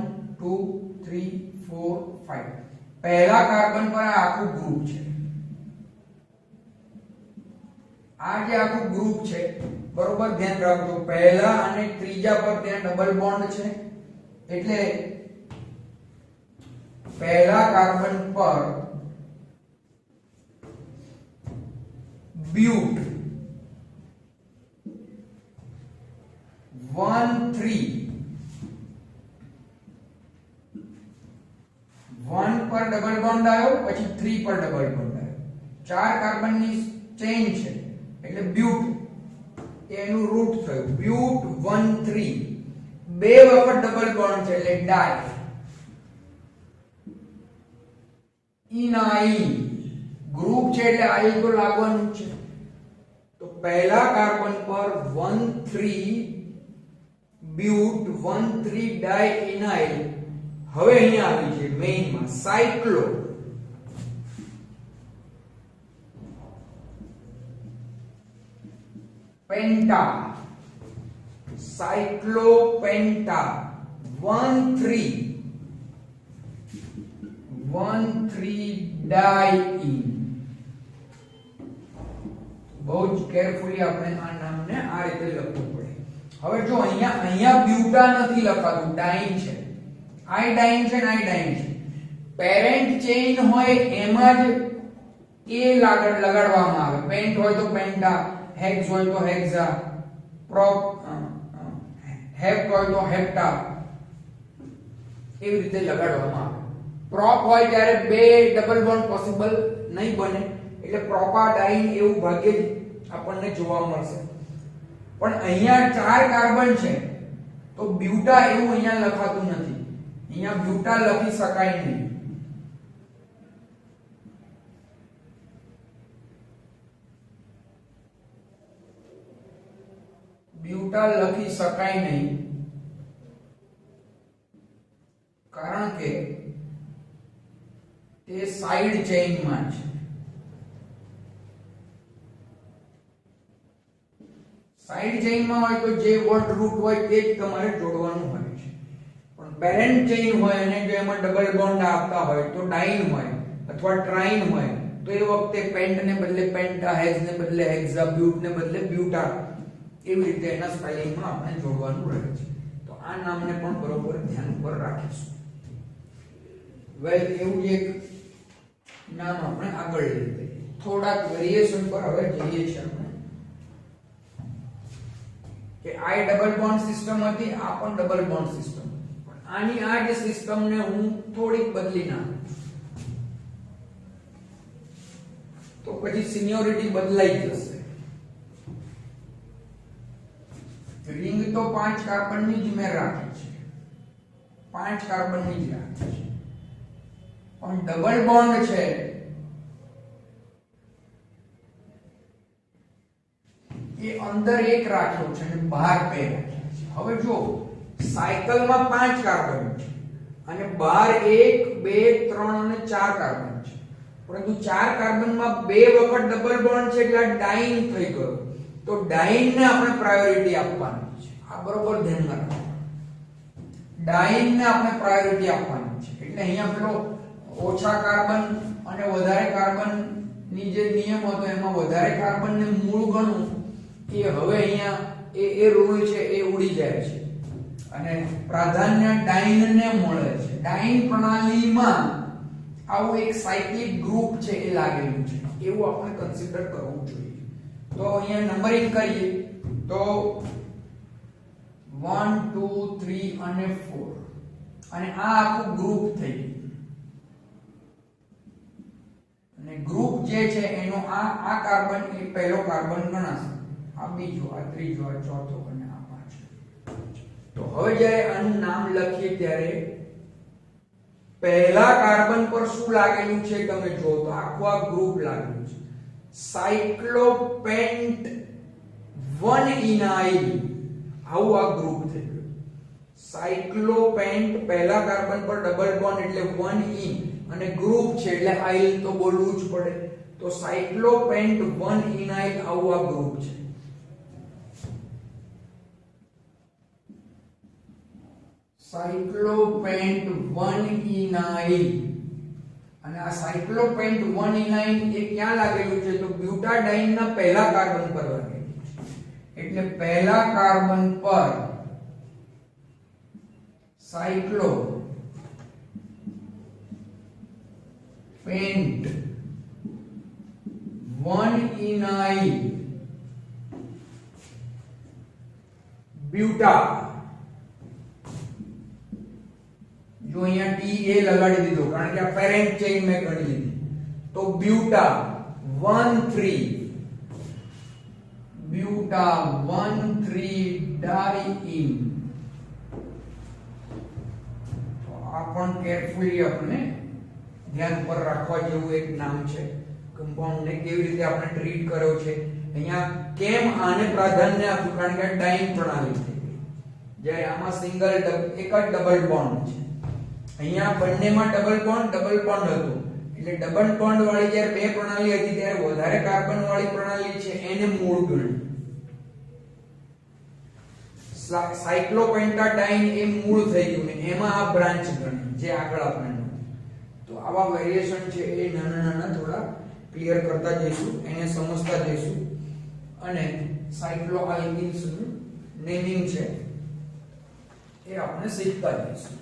Speaker 1: 2 3 4 5. પહેલા કાર્બન પર આ આખું ગ્રુપ છે. આ જે આખું ગ્રુપ છે બરોબર ધ્યાન રાખજો, પહેલા અને ત્રીજા પર ત્યાં ડબલ બોન્ડ છે એટલે પહેલા કાર્બન પર બ્યુટ 1 3 1 પર ડબલ બોન્ડ આવ્યો, પછી 3 પર ડબલ બોન્ડ આવ્યો. 4 કાર્બનની ચેઇન છે એટલે બ્યુટ એનું રૂટ થયું બ્યુટ 1 3. બે વખત ડબલ બોન્ડ છે એટલે ડાઈ. ઇનાઇલ ગ્રુપ છે એટલે આઇલ તો લાગવાનું છે. તો પહેલા કાર્બન પર 1 3 બ્યુટ 1 3 ડાઈ ઇનાઇલ. હવે અહીંયા આવી છે મેઇન માં સાયક્લો. પેન્ટા, સાયક્લોપેન્ટા 1,3 ડાઈઈન. બહુ જ કેરફુલી આપણે આ નામને આ રીતે લખવું પડે. હવે જો અહીંયા બ્યુટા નથી લખાતું, ડાઈન છે. આઈડાઈન છે ને આઈડાઈન છે. પેરેન્ટ ચેઇન હોય એમાં જ એ લગાડવામાં આવે. પેન્ટ હોય તો પેન્ટા, હેક્સ હોય તો હેક્સા, પ્રોપ હેપ્ટ હોય તો હેપ્ટા, એવી રીતે લગાડવામાં આવે. પ્રોપ હોય ત્યારે બે ડબલ બોન્ડ પોસિબલ નહીં બને, એટલે પ્રોપાડાઇન એવું ભાગ્યે જ આપણને જોવા મળશે. પણ અહીંયા 4 કાર્બન છે તો બ્યુટા એવું અહીંયા લખાતું નથી. અહીંયા બ્યુટા લખી શકાય નહીં. બ્યુટા લખી શકાય નહીં કારણ કે તે સાઇડ ચેઇનમાં છે. સાઇડ ચેઇનમાં હોય તો જે વર્ડ રૂટ હોય તે જ તમારે જોડવાનું હોય છે. પણ પેરેન્ટ ચેઇન હોય અને જો એમાં ડબલ બોન્ડ આપતા હોય તો ડાઇન હોય અથવા ટ્રાઇન હોય તો એ વખતે પેન્ટ ને બદલે પેન્ટા, હેક્સ ને બદલે હેક્સા, બ્યુટ ને બદલે બ્યુટા, એવી રીતે એના સ્પેલિંગમાં આપણે જોડવાનું રહે છે. તો આ નામને પણ બરોબર ધ્યાન ઉપર રાખીશું. વેલ, એવું એક નામ આપણે આગળ લઈ લઈએ. થોડાક વેરિએશન પર હવે જઈએ છીએ આપણે કે આઈ ડબલ બોન્ડ સિસ્ટમ હતી, આ પણ ડબલ બોન્ડ સિસ્ટમ. પણ આની આ જે સિસ્ટમને હું થોડીક બદલી નાખું તો પછી સિનિયોરિટી બદલાઈ જશે. રિંગ તો 5 કાર્બનની જ મેં રાખી છે, 5 કાર્બનની જ રાખી છે. પણ ડબલ બોન્ડ છે એ અંદર એક રાખ્યો છે અને બહાર 2 રાખ્યા છે. હવે જો સાયકલમાં 5 કાર્બન છે અને બહાર 1, 2, 3 અને 4 કાર્બન છે. પરંતુ 4 કાર્બનમાં 2 વખત ડબલ બોન્ડ છે એટલે ડાઇન થઈ ગયો. તો ડાઇન ને આપણે પ્રાયોરિટી આપવાની છે. આ બરોબર ધ્યાનમાં રાખો. ડાઇન ને આપણે પ્રાયોરિટી આપવાની છે. એટલે અહીંયા પેલો ઓછા કાર્બન અને વધારે કાર્બન ની જે નિયમ હતો એમાં વધારે કાર્બન ને મૂળ ગણવું એ હવે અહીંયા એ રૂલ છે એ ઉડી જાય છે અને પ્રાધાન્ય ડાઇન ને મળે છે. ડાઇન પ્રણાલીમાં આવું એક સાયક્લિક ગ્રુપ છે એ લાગેલું છે એવું આપણે કન્સિડર કરવું જોઈએ. તો અહીંયા નંબરિંગ કરીએ તો 1, 2, 3 અને 4 અને આ આખું ગ્રુપ થઈ ગયું. અને ગ્રુપ જે છે એનો આ કાર્બન એ પહેલો કાર્બન ગણાશે, આ બીજો, આ ત્રીજો, આ ચોથો અને આ પાંચમો. તો હવે જ્યારે આનું નામ લખીએ ત્યારે પહેલા કાર્બન પર શું લાગેલું છે તમે જો તો આખું આ ગ્રુપ લાગેલું છે. સાયક્લોપેન્ટ 1 ઇનાઇલ, આવું આ ગ્રુપ થઈ ગયું. સાયક્લોપેન્ટ પહેલા કાર્બન પર ડબલ બોન્ડ એટલે 1 ઇન અને ગ્રુપ છે એટલે આઇલ તો બોલવું જ પડે. તો સાયક્લોપેન્ટ 1 ઇનાઇલ આવું આ ગ્રુપ છે. સાયક્લોપેન્ટ 1 ઇનાઇલ અને આ સાયક્લોપેન્ટ 1 ઇનાઇલ એ ક્યાં લાગેલું છે તો બ્યુટાડાઇન ના પહેલા કાર્બન પર લાગેલું છે. એટલે પહેલા કાર્બન પર સાયક્લોપેન્ટ 1 ઇનાઇલ બ્યુટા, જો અહીંયા ટી એ લગાડી દીધો કારણ કે આ પેરેન્ટ ચેઇન મેં ગણી લીધી. તો બ્યુટા 1,3 ડાઇઇન. તો આ પણ કેરફુલી આપણે ધ્યાન પર રાખવા જેવું એક નામ છે. કમ્પાઉન્ડ ને કેવી રીતે આપણે ટ્રીટ કર્યો છે. અહીંયા કેમ આને પ્રાધાન્ય આપ્યું કારણ કે ડાઇન પ્રણાલી થઈ ગઈ, જ્યારે આમાં સિંગલ એક જ ડબલ બોન્ડ છે. અહીંયા બંનેમાં ડબલ બોન્ડ હતું એટલે ડબલ બોન્ડ વાળી જ્યારે બે પ્રણાલી હતી ત્યારે વધારે કાર્બન વાળી પ્રણાલી છે એને મૂળ ગણી સાયક્લોપેન્ટાડાઇન એ મૂળ થઈ ગયું ને એમાં આ બ્રાન્ચ ગણી જે આગળ આપણે તો આવા વેરિએશન છે એ નાના નાના થોડા ક્લિયર કરતા જઈશું એને સમજતા જઈશું અને સાયક્લોઆલ્કિન્સ નું નેમિંગ છે એ આપણે શીખતા જઈશું.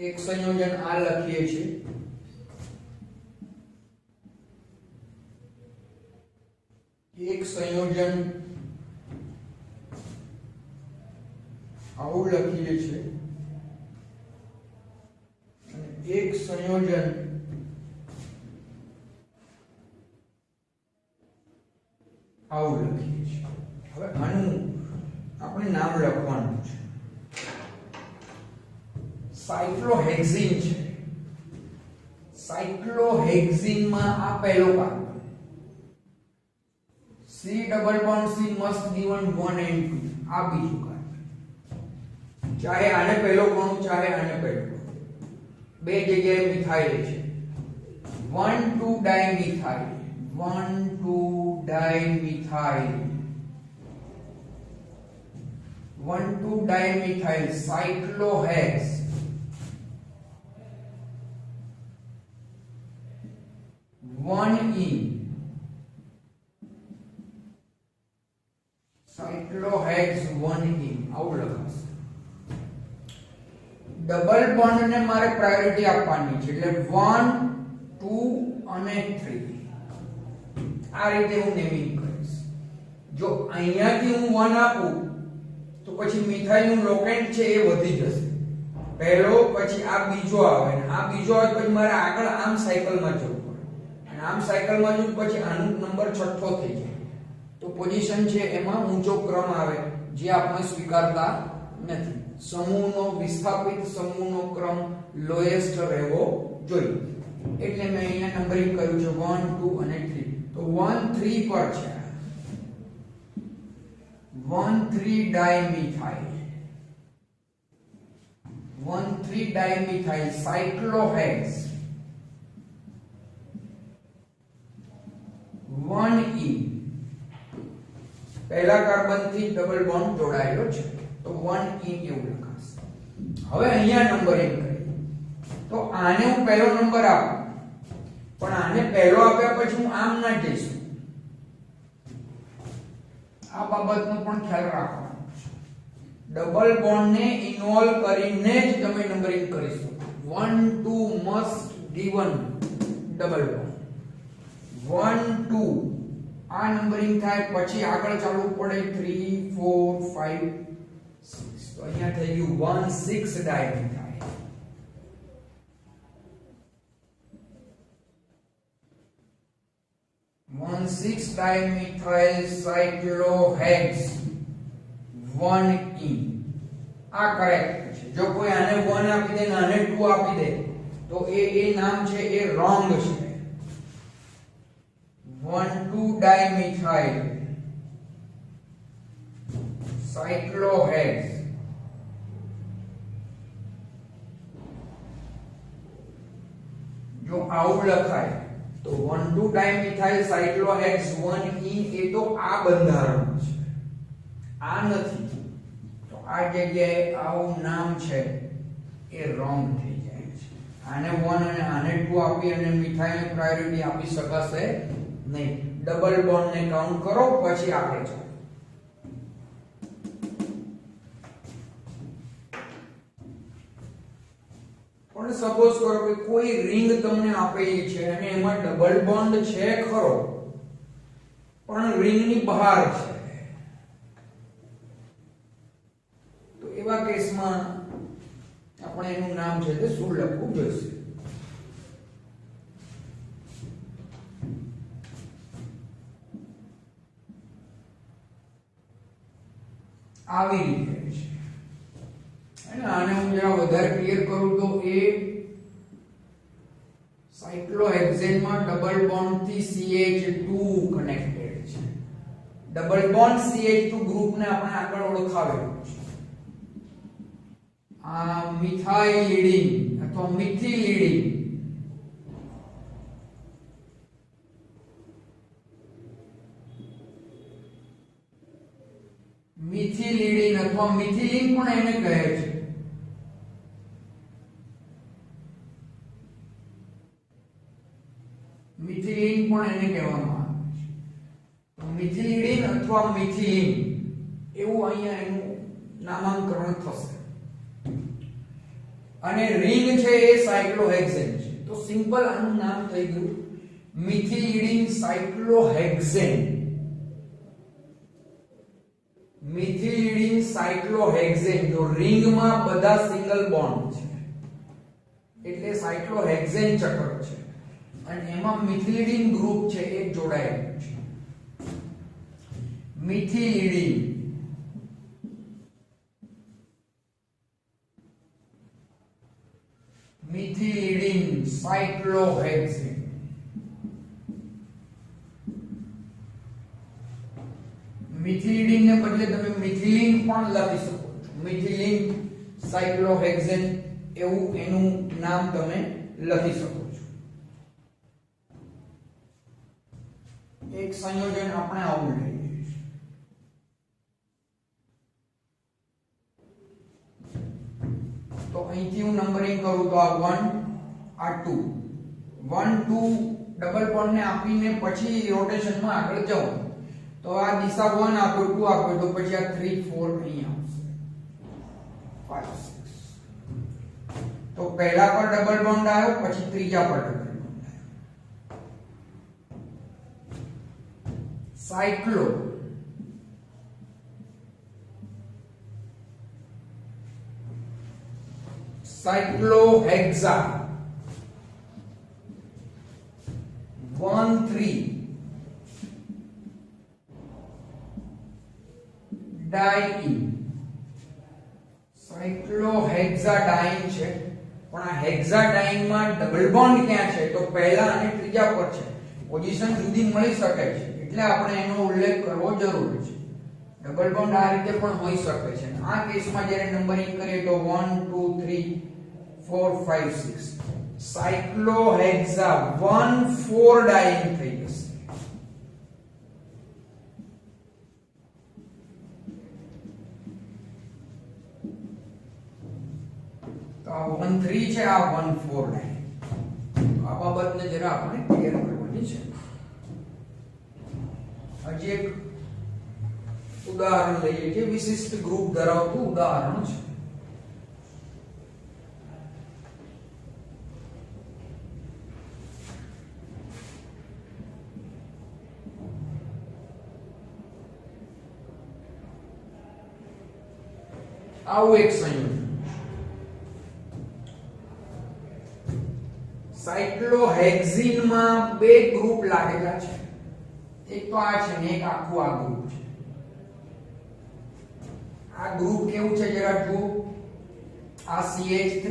Speaker 1: એક સંયોજન આ લખીએ છીએ એક સંયોજન આવું લખીએ છીએ અને એક સંયોજન આવું લખીએ છીએ. હવે આનું આપણે નામ લખવાનું છે. સાયક્લોહેક્ઝીન છે. સાયક્લોહેક્ઝીન માં આ પહેલો carbon C double bond C must given 1 and 2 આ બીજું કાર્બન ચાહે આને પહેલો ગણું ચાહે આને પહેલો બે જગ્યાએ મિથાઇલ છે 1,2 dimethyl 1,2 dimethyl 1,2 dimethyl cyclohex 1E cyclohex 1E આવું લખાશે. ડબલ બોન્ડ ને મારે પ્રાયોરિટી આપવાની છે એટલે 1 2 અને 3 આ રીતે હું નેમિંગ કરીશ. જો અહીંયાથી હું 1 આપું તો પછી મિથાઇલ નું લોકેન્ટ છે એ વધી જશે. પહેલો પછી આ બીજો આવે અને આ બીજો આવે પછી મારે આગળ આમ સાયકલમાં જવું આમ સાયકલમાં જવું પછી આનો નંબર છઠ્ઠો થઈ જાય તો પોઝિશન છે એમાં ઊંચો ક્રમ આવે જે આપણે સ્વીકારતા નથી. સમૂહનો વિસ્થાપિત સમૂહનો ક્રમ લોએસ્ટ રહેવો જોઈએ એટલે મેં અહીંયા નંબરિંગ કર્યું છે 1 2 અને 3 તો 1 3 પર છે 1,3 ડાયમિથાઇલ 1,3 ડાયમિથાઇલ સાયક્લોહેક્સ 1E પહેલા કાર્બન થી ડબલ બોન્ડ જોડાયેલો છે તો 1E એવું લખાશે. હવે અહીંયા નંબરિંગ કરીએ તો આને હું પહેલો નંબર આપું પણ આને પહેલો આપ્યા પછી હું આમ ના જઈશું. આ બાબતનો પણ ખ્યાલ રાખવાનો છે. ડબલ બોન્ડ ને ઇન્વોલ્વ કરીને જ તમે નંબરિંગ કરી શકો. 1 2 મસ્ટ given ડબલ બોન્ડ 1 2 આ નંબરિંગ થાય પછી આગળ ચાલવું પડે 3 4 5 6 તો અહીંયા થઈ ગયું 1 6 ડાયમિથાઇલ 1,6 ડાયમિથાઇલ સાયક્લોહેક્સ 1E આ કરેક્ટ છે. જો કોઈ આને 1 આપી દે ને આને 2 આપી દે તો એ નામ છે એ રોંગ છે. 1,2 ડાયમિથાઇલ સાયક્લોહેક્સ જો આવું લખાય તો 1,2 ડાયમિથાઇલ સાયક્લોહેક્સ 1E એ તો આ બંધારણ છે આ નથી તો આ જગ્યાએ આવું નામ છે એ રોંગ થઈ જાય છે. આને 1 અને આને 2 આપી અને મિથાઇલને પ્રાયોરિટી આપી શકાશે નહીં. ડબલ બોન્ડ ને કાઉન્ટ કરો પછી આગળ ચાલો. પણ સપોઝ કરો કે કોઈ રિંગ તમને આપેલી છે અને એમાં ડબલ બોન્ડ છે ખરો પણ રિંગ ની બહાર છે તો એવા કેસમાં આપણે એનું નામ છે તે શું લખવું જોઈશે. આવી રીતે છે અને આને હું જરા વધારે ક્લિયર કરું તો એ સાયક્લોહેક્સેન માં ડબલ બોન્ડ થી CH2 કનેક્ટેડ છે. ડબલ બોન્ડ CH2 ગ્રુપને આપણે આગળ ઓળખાવેલું છે. આ મિથાઇલિડીન અથવા મિથિલિડીન મિથિલિડીન અથવા મિથિલિન પણ એને કહે છે. મિથિલિન પણ એને કહેવામાં આવે છે. તો મિથિલિડીન અથવા મિથિલિન એવું અહીંયા એનું નામાંકરણ થશે. અને રિંગ છે એ સાયક્લોહેક્સેન છે. તો સિમ્પલ આનું નામ થઈ ગયું મિથિલિડીન સાયક્લોહેક્સેન. મિથિલિડીન સાયક્લોહેક્સેન. જો રિંગમાં બધા સિંગલ બોન્ડ છે એટલે સાયક્લોહેક્સેન ચક્ર છે અને એમાં મિથિલિડીન ગ્રુપ છે એ જોડાયેલું છે. મિથિલિડીન મિથિલિડીન સાયક્લોહેક્સેન. મિથિલિડીન ને બદલે તમે મિથિલિન પણ લખી શકો છો. મિથિલિન સાયક્લોહેક્સેન એવું એનું નામ તમે લખી શકો છો. એક સંયોજન આપણે આવું લઈએ. તો અહીંથી હું નંબરિંગ કરું તો આ 1 આ 2 1 2 ડબલ બોન્ડ ને આપીને પછી રોટેશનમાં આગળ જાઓ તો આ દિશા 1 આપ્યો 2 આપ્યો તો પછી આ 3 4 અહીં આવશે 5 6. તો પહેલા પર ડબલ બોન્ડ આવ્યો પછી ત્રીજા પર ડબલ બોન્ડ આવ્યો. સાયક્લો સાયક્લોહેક્સા 1 3 ડાઇન. સાયક્લોહેક્સાડાઇન છે પણ આ હેક્સાડાઇન માં ડબલ બોન્ડ ક્યાં છે તો પહેલા અને ત્રીજા પર છે. પોઝિશન જુદી મળી શકે છે એટલે આપણે એનો ઉલ્લેખ કરવો જરૂરી છે. ડબલ બોન્ડ આ રીતે પણ હોઈ શકે છે. આ કેસમાં જ્યારે નંબરિંગ કરીએ તો 1 2 3 4 5 6 સાયક્લોહેક્સા 1 4 ડાઇન થઈ જશે. તો આ 1 3 છે આ 1 4 ડાઇન. આ બાબતને જરા આપણે ક્લિયર કરવાની છે. હજી એક ઉદાહરણ લઈએ જે વિશિષ્ટ ગ્રુપ ધરાવતું ઉદાહરણ છે. આવું એક સંયોજન સાયક્લોહેક્સિન માં બે ગ્રુપ લાગેલા છે. એક તો આ છે ને એક આખું આ ગ્રુપ છે. આ ગ્રુપ કેવું છે જરા જુઓ. આ CH3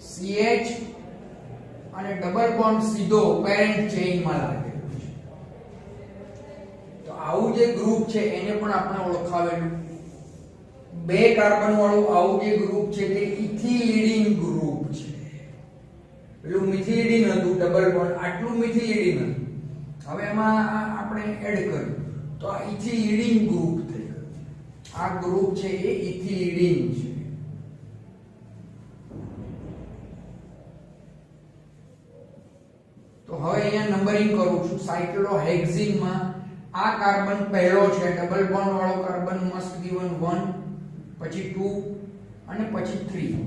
Speaker 1: CH અને ડબલ બોન્ડ સીધો પેરેન્ટ ચેઇન માં લાગેલો છે. તો આવું જે ગ્રુપ છે એને પણ આપણે ઓળખાવેલું. બે કાર્બન વાળું આવું જે ગ્રુપ છે તે ઇથિલિડીન ગ્રુપ છે. પેલું મિથિલિડીન હતું ડબલ બોન્ડ આટલું મિથિલિડીન હતું. હવે એમાં આપણે એડ કર્યું તો આ ઇથિલિડીન ગ્રુપ થઈ ગયું. આ ગ્રુપ છે એ ઇથિલિડીન છે. તો હવે અહીંયા નંબરિંગ કરું છું. સાયક્લોહેક્સિન માં આ કાર્બન પહેલો છે ડબલ બોન્ડ વાળો કાર્બન મસ્ટ ગિવન 1 પછી 2 અને પછી 3.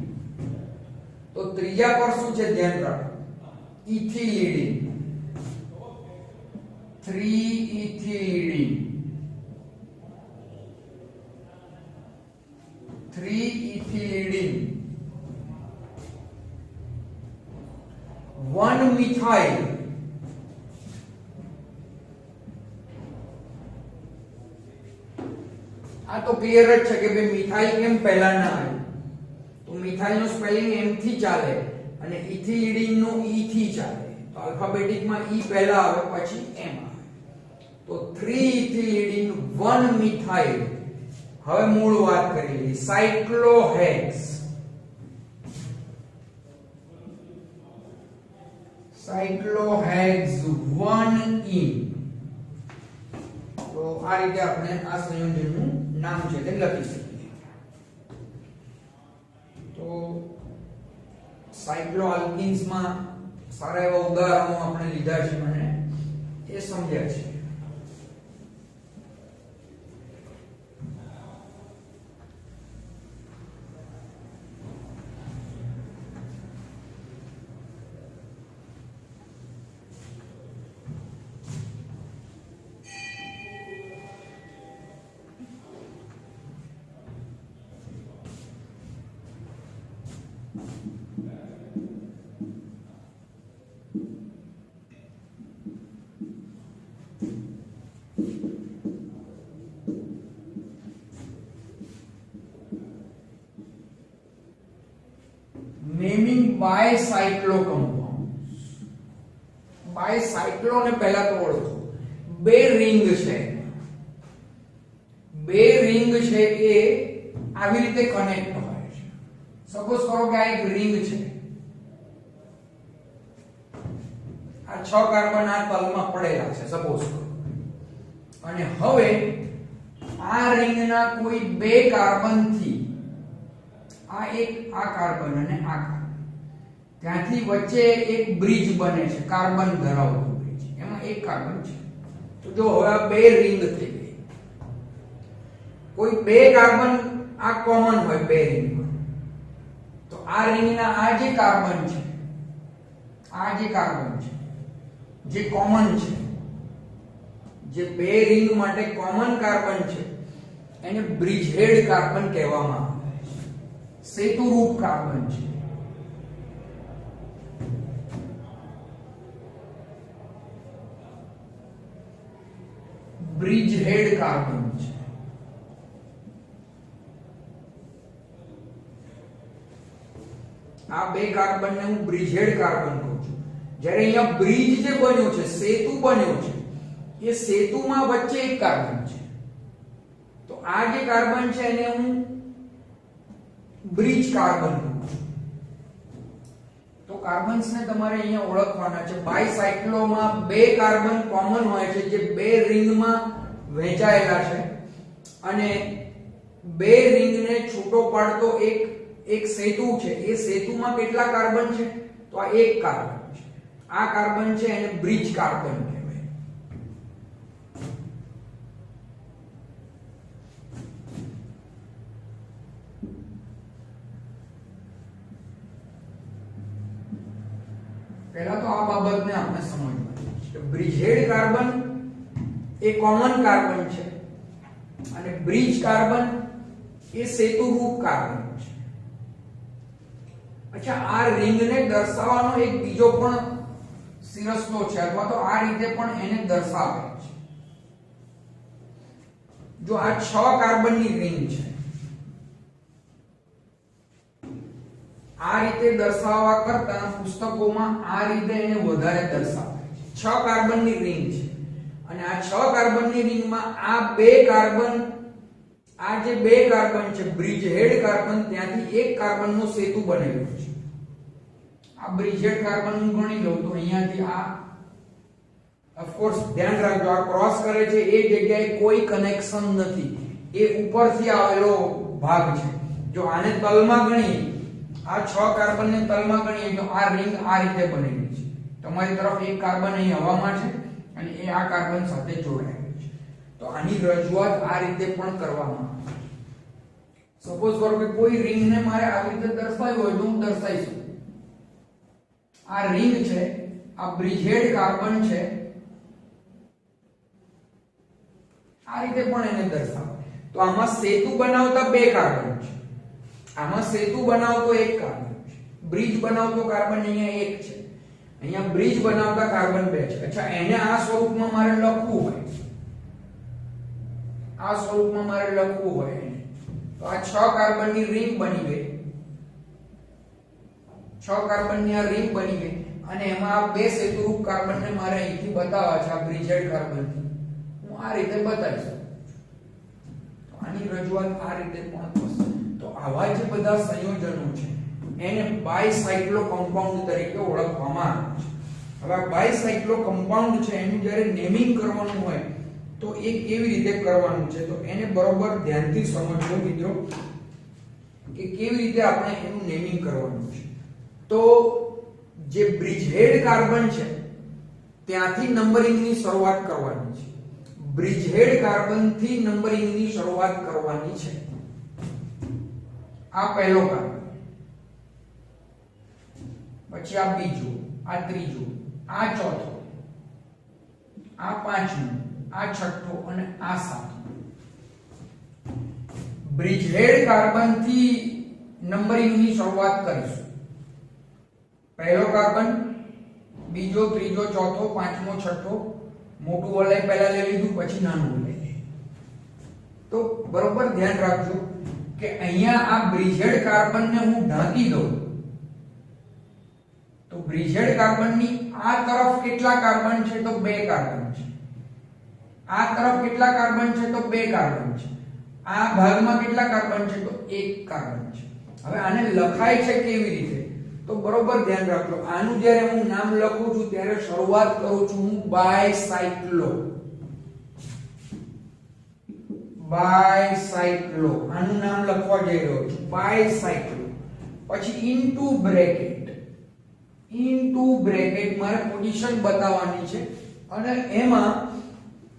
Speaker 1: તો ત્રીજા પર શું છે ધ્યાન રાખો ઇથિલિડીન 3 ઇથિલિડીન 3 ઇથિલિડીન 1 મિથાઇલ આ તો ક્લિયર જ છે કે ભાઈ મિથાઇલ કેમ પહેલા ના આવ્યું. તો મિથાઇલ નું સ્પેલિંગ M થી ચાલે અને ઇથિલિડીન નું E થી ચાલે. તો આલ્ફાબેટિક માં E પહેલા આવે પછી M આવે. તો 3 ઇથિલિન 1 મિથાઇલ. હવે મૂળ વાત કરી લઈએ. સાયક્લોહેક્સ, સાયક્લોહેક્સ 1 ઇન. તો આ રીતે આપણે આ સંયોજનનું નામ છે તે લખી શકીએ. તો સાયક્લોઆલ્કીન્સ માં સારા એવા ઉદાહરણો આપણે લીધા છે અને એ સમજ્યા છે. Naming bicyclo compounds. બાયસાયક્લો ને પહેલા તો ઓળખો. બે રિંગ છે, બે રિંગ છે એ આવી રીતે કનેક્ટ હોય છે. સપોઝ કરો કે આ એક રિંગ છે, આ 6 કાર્બન આ તલમાં પડેલા છે સપોઝ કરો, અને હવે આ રિંગના કોઈ બે કાર્બન થી આ એક આ કાર્બન અને આ કાર્બન ત્યાંથી વચ્ચે એક બ્રિજ બને છે, કાર્બન ધરાવતું બ્રિજ, એમાં એક કાર્બન છે. તો જો હવે આ બે રિંગ થઈ ગઈ, કોઈ બે કાર્બન આ કોમન હોય બે રિંગમાં, તો આ રિંગના આ જે કાર્બન છે, આ જે કાર્બન છે જે કોમન છે, જે બે રિંગ માટે કોમન કાર્બન છે, એને બ્રિજહેડ કાર્બન કહેવામાં આવે છે. સેતુરૂપ કાર્બન છે. બ્રિજહેડ કાર્બન છે. આ બે કાર્બનને હું બ્રિજહેડ કાર્બન કહું છું. જ્યારે અહીંયા બ્રિજ જે બન્યો છે, સેતુ બન્યો છે, એ સેતુમાં વચ્ચે એક કાર્બન છે, તો આ જે કાર્બન છે એને હું બ્રિજ કાર્બન કહું છું. તો કાર્બન્સને તમારે અહીંયા ઓળખવાના છે. બાયસાયક્લોમાં બે કાર્બન કોમન હોય છે જે બે રિંગમાં વહેંચાયેલા છે, અને બે રિંગને છૂટો પાડતો એક સેતુ છે. એ સેતુમાં કેટલા કાર્બન છે? તો આ એક કાર્બન છે. આ કાર્બન છે એને બ્રિજ કાર્બન કહેવાય. પહેલા તો આ બાબતને આપણે સમજવાની છે. બ્રિજહેડ કાર્બન એ કોમન કાર્બન છે અને બ્રિજ કાર્બન એ સેતુરૂપ કાર્બન છે. અચ્છા, આ રિંગને દર્શાવવાનો એક બીજો પણ શિરસ્તો છે, અથવા તો આ રીતે પણ એને દર્શાવે છે. જો આ 6 કાર્બનની રિંગ છે, આ રીતે દર્શાવવા કરતા પુસ્તકોમાં આ રીતે એને વધારે દર્શાવે છે. 6 કાર્બનની રિંગ છે અને આ 6 કાર્બનની રિંગમાં આ બે કાર્બન, આ જે બે કાર્બન છે બ્રિજહેડ કાર્બન, ત્યાંથી એક કાર્બનનો સેતુ બનેલો છે. આ બ્રિજહેડ કાર્બન હું ગણી લઉં તો અહીંયાથી આ ઓફ કોર્સ ધ્યાન રાખજો, આ ક્રોસ કરે છે એ જગ્યાએ કોઈ કનેક્શન નથી, એ ઉપરથી આવેલો ભાગ છે. જો આને તલમાં ગણીએ, આ 6 કાર્બનને તલમાં ગણીએ તો આ રિંગ આ રીતે બનેલી છે. તમારી તરફ એક કાર્બન અહીં હવામાં છે અને એ આ કાર્બન સાથે જોડાયેલું છે. તો આની રજૂઆત આ રીતે પણ કરવામાં આવે છે. સપોઝ કરો કે કોઈ રિંગને મારે આવી રીતે દર્શાવવી હોય તો હું દર્શાવી શકું. આ રિંગ છે, આ બ્રિજહેડ કાર્બન છે, આ રીતે પણ એને દર્શાવો. તો આમાં સેતુ બનાવતા બે કાર્બન છે, આમાં સેતુ બનાવતો એક કાર્બન છે, બ્રિજ બનાવતો કાર્બન અહીંયા એક છે, અહીંયા બ્રિજ બનાવતા કાર્બન બે છે. અચ્છા, એને આ સ્વરૂપમાં મારે લખવું હોય, આ સ્વરૂપમાં મારે લખવું હોય એને, તો આ 6 કાર્બનની રિંગ બની ગઈ, 6 કાર્બનની આ રિંગ બની ગઈ, અને એમાં આ બે સેતુરૂપ કાર્બનને મારે અહીંથી બતાવવા છે, આ બ્રિજહેડ કાર્બનથી. આ રીતે બતાવી શકો. આની રજૂઆત આ રીતે પણ થશે. તો આવા જે બધા સંયોજનો છે એને બાયસાઇક્લો કમ્પાઉન્ડ તરીકે ઓળખવામાં આવે છે. હવે આ બાયસાઇક્લો કમ્પાઉન્ડ છે એનું જ્યારે નેમિંગ કરવાનું હોય તો એ કેવી રીતે કરવાનું છે તો એને બરોબર ધ્યાનથી સમજજો મિત્રો કે કેવી રીતે આપણે એનું નેમિંગ કરવાનું છે. તો જે બ્રિજહેડ કાર્બન છે ત્યાંથી નંબરિંગની શરૂઆત કરવાની છે. બ્રિજહેડ કાર્બન થી નંબરિંગની શરૂઆત કરવાની છે. આ પહેલો કાર્બન, પછી આ બીજો, આ ત્રીજો, આ ચોથો, આ પાંચમો, આ છઠ્ઠો અને આ સાતમો. બ્રિજહેડ કાર્બન થી નંબરિંગની શરૂઆત કરીશું. પહેલો કાર્બન, બીજો, ત્રીજો, ચોથો, પાંચમો, છઠ્ઠો. મોટું વલય પહેલા લઈ લીધું, પછી નાનું વલય. તો બરોબર ધ્યાન રાખજો કે અહીંયા આ બ્રિજહેડ કાર્બનને હું ઢાંકી દઉં તો બ્રિજહેડ કાર્બનની આ તરફ કેટલા કાર્બન છે તો 2 કાર્બન છે. આ તરફ કેટલા કાર્બન છે તો 2 કાર્બન છે. આ ભાગમાં કેટલા કાર્બન છે તો 1 કાર્બન છે. હવે આને લખાય છે કેવી રીતે તો બરોબર ધ્યાન રાખજો. આનું જ્યારે હું નામ લખું છું ત્યારે શરૂઆત કરું છું હું બાયસાઇક્લો. બાયસાઇક્લો આનું નામ લખવા જઈ રહ્યો છું બાયસાઇક્લો. પછી ઇન્ટુ બ્રેકેટ મારે પોઝિશન બતાવવાની છે અને એમાં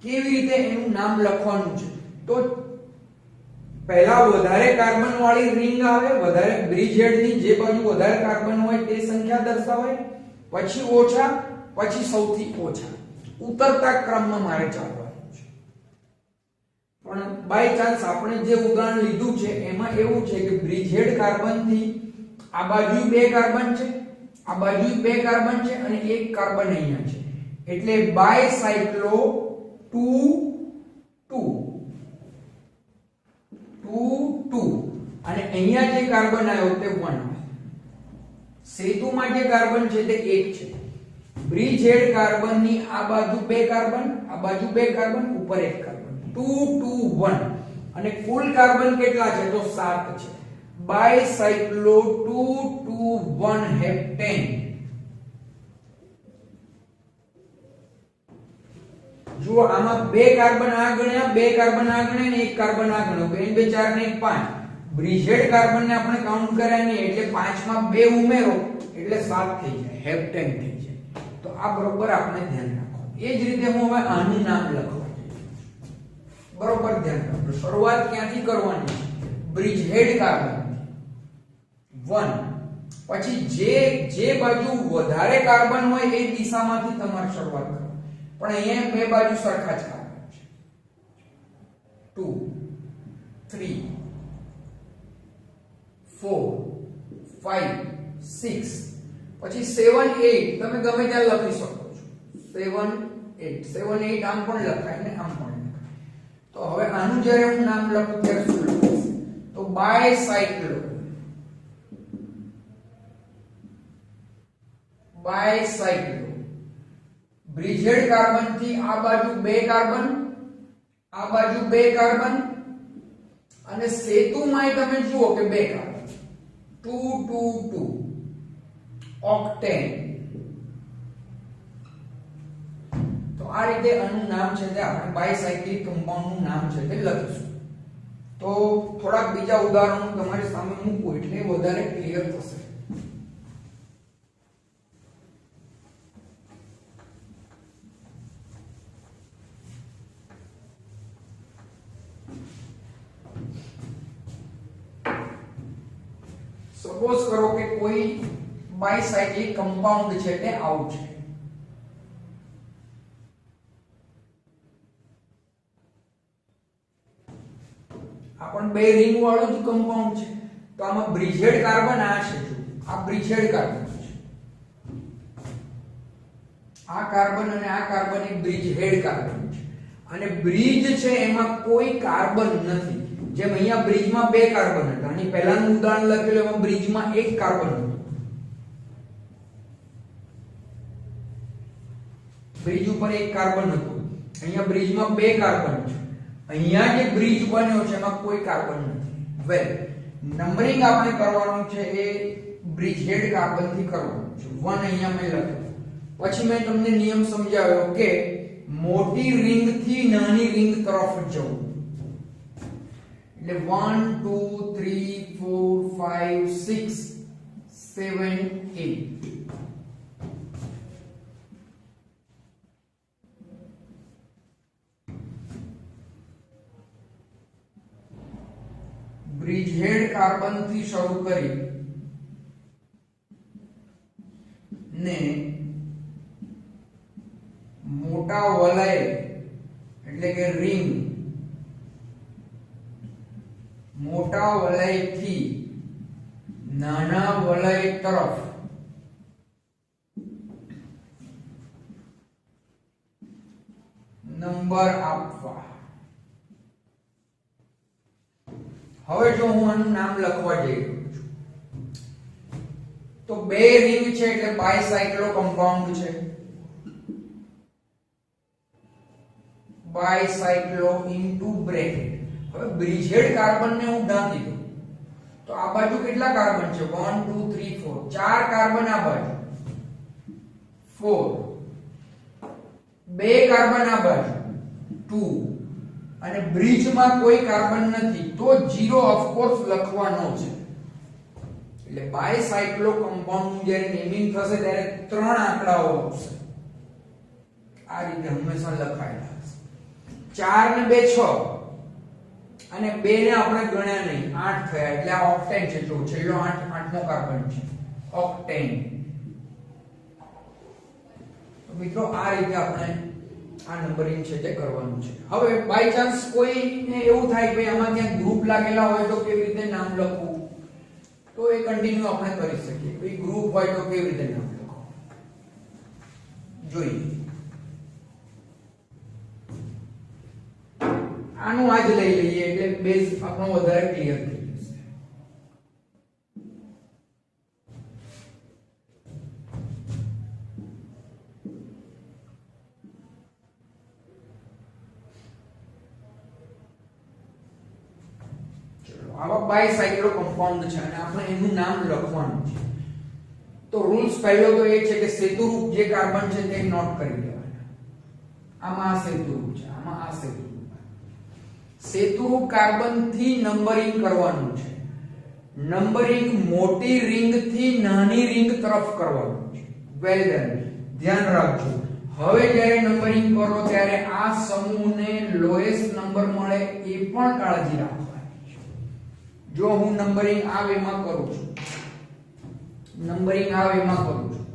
Speaker 1: કેવી રીતે એનું નામ લખવાનું છે. તો પહેલા વધારે કાર્બન વાળી રિંગ આવે, વધારે બ્રિજહેડ ની જે બાજુ વધારે કાર્બન હોય તે સંખ્યા દર્શાવે, પછી ઓછા, પછી સૌથી ઓછા. ઉતરતા ક્રમમાં મારે ચાલવાનું છે. પણ બાય ચાન્સ આપણે જે ઉદાહરણ લીધું છે એમાં એવું છે કે બ્રિજહેડ કાર્બન થી આ બાજુ 2 કાર્બન છે, આ બાજુ 2 કાર્બન છે અને 1 કાર્બન અહીંયા છે. એટલે બાયસાઇક્લો 2 2 અને અહીંયા જે કાર્બન આવ્યો તે 1. સેતુમાં જે કાર્બન છે તે 1 છે. બ્રિજહેડ કાર્બન ની આ બાજુ 2 કાર્બન, આ બાજુ 2 કાર્બન, ઉપર 1 કાર્બન. 2 2 1 અને કુલ કાર્બન કેટલા છે તો 7 છે. બાયસાઇક્લો 2 2 1 હેપ્ટેન. જો આમાં 2 કાર્બન આ ગણ્યા, 2 કાર્બન આ ગણ્યા અને 1 કાર્બન આ ગણ્યો. 2 2 4 ને 1 5. બ્રિજહેડ કાર્બન ને આપણે કાઉન્ટ કર્યા નહીં એટલે 5 માં 2 ઉમેરો એટલે 7 થઈ જાય, હેપ્ટેન થઈ જાય. તો આ બરોબર આપણે ધ્યાન રાખો. એ જ રીતે હું હવે આનું નામ લખવા જઈશ. બરોબર ધ્યાન રાખો. શરૂઆત ક્યાંથી કરવાની છે? Bridgehead carbon 1. પછી જે બાજુ વધારે કાર્બન હોય એ દિશામાંથી તમારે શરૂઆત કરો. પણ અહીંયા 2 બાજુ સરખા જ કાર્બન છે. 2 3 4 5 6 પછી 7 8 તમે ગમે ત્યાં લખી શકો છો. 7 8 આમ પણ લખાય ને આમ પણ લખાય. તો હવે આનું જ્યારે હું નામ લખું ત્યારે શું લખીશ તો બાયસાઇક્લો. બ્રિજહેડ કાર્બન થી આ બાજુ 2 કાર્બન, આ બાજુ 2 કાર્બન અને સેતુમાં તમે જુઓ કે 2 કાર્બન. 2 2 2 ઓક્ટેન. તો આ રીતે આનું નામ છે તે આપણે બાયસાઇક્લિક કમ્પાઉન્ડ નું નામ છે તે લખીશું. તો થોડાક બીજા ઉદાહરણો તમારી સામે મૂકું એટલે વધારે ક્લિયર થશે. સપોઝ કરો કે કોઈ બાયસાઇક્લિક કમ્પાઉન્ડ છે તે આવું છે. આ પણ 2 રિંગ વાળું જ કમ્પાઉન્ડ છે. તો આમાં બ્રિજહેડ કાર્બન આ છે. જો આ બ્રિજહેડ કાર્બન છે. આ કાર્બન અને આ કાર્બન એ બ્રિજહેડ કાર્બન છે. અને બ્રિજ છે એમાં કોઈ કાર્બન નથી. જેમ અહીંયા બ્રિજમાં 2 કાર્બન હતા અને પહેલાનું ઉદાહરણ લખેલું એમાં બ્રિજમાં 1 કાર્બન હતું. બ્રિજ ઉપર 1 કાર્બન હતું અહીંયા બ્રિજમાં બે કાર્બન છે, અહીંયા જે બ્રિજ બન્યો છે એમાં કોઈ કાર્બન નથી. વેલ, નંબરિંગ આપણે કરવાનું છે એ બ્રિજ હેડ કાર્બન થી કરવાનું છે. 1 અહીંયા મેં લખ્યું. પછી મેં તમને નિયમ સમજાવ્યો કે મોટી રિંગ થી નાની રિંગ તરફ જવું. એટલે 1 2 3 4 5 6 7 8. બ્રિજ હેડ કાર્બન થી શરૂ કરી ને મોટા વલય એટલે કે રિંગ, મોટા વલય થી નાના વલય તરફ નંબર આપવા. હવે જો હું આનું નામ લખવા જઈ રહ્યો છું તો બે રિંગ છે એટલે બાયસાયક્લો કમ્પાઉન્ડ છે. Bicyclo into bracket. હવે બ્રિજેડ કાર્બન ને હું ઢાંકી દઉં તો આ બાજુ કેટલા કાર્બન છે? 1 2 3 4. ચાર કાર્બન આ બાજુ, 4. બે કાર્બન આ બાજુ, 2. અને બ્રિજમાં કોઈ કાર્બન નથી તો 0 ઓફ કોર્સ લખવાનો છે. એટલે બાયસાયક્લો કમ્પાઉન્ડ જ્યારે નેમિંગ થશે ત્યારે ત્રણ આંકડાઓ આવશે. આ રીતે હંમેશા લખાયેલા હશે. 4 ને 2 6 અને 2 ને આપણે ગણ્યા નહીં, 8 થયા એટલે આ ઓક્ટેન છે. જો છેલ્લો 8મો કાર્બન છે, ઓક્ટેન. તો મિત્રો આ રીતે આપણે આ નંબરિંગ છે તે કરવાનું છે. હવે બાય ચાન્સ કોઈને એવું થાય કે આમાં ક્યાંક ગ્રુપ લાગેલા હોય તો કેવી રીતે નામ લખવું, તો એ કન્ટિન્યુ આપણે કરી શકીએ. કોઈ ગ્રુપ હોય તો કેવી રીતે નામ લખવું જોઈએ. આનું આજ લઈ લઈએ એટલે બેઝ આપણો વધારે ક્લિયર થઈ જશે. આવા બાયસાયક્લો કમ્પાઉન્ડ છે અને આપણે એનું નામ લખવાનું છે. તો રૂલ્સ પહેલો તો એ છે કે સેતુરૂપ જે કાર્બન છે તે નોટ કરી દેવાના. આમાં આ સેતુરૂપ છે, આમાં આ સેતુરૂપ. સેતુરૂપ કાર્બન થી નંબરિંગ કરવાનું છે. નંબરિંગ મોટી રિંગ થી નાની રિંગ તરફ કરવાનું છે. વેલ ડન, ધ્યાન રાખજો. હવે જ્યારે નંબરિંગ કરો ત્યારે આ સમૂહને લોએસ્ટ નંબર મળે એ પણ કાળજી રાખો. જો હું નંબરિંગ આ વેમાં કરું છું, નંબરિંગ આ વેમાં કરું છું,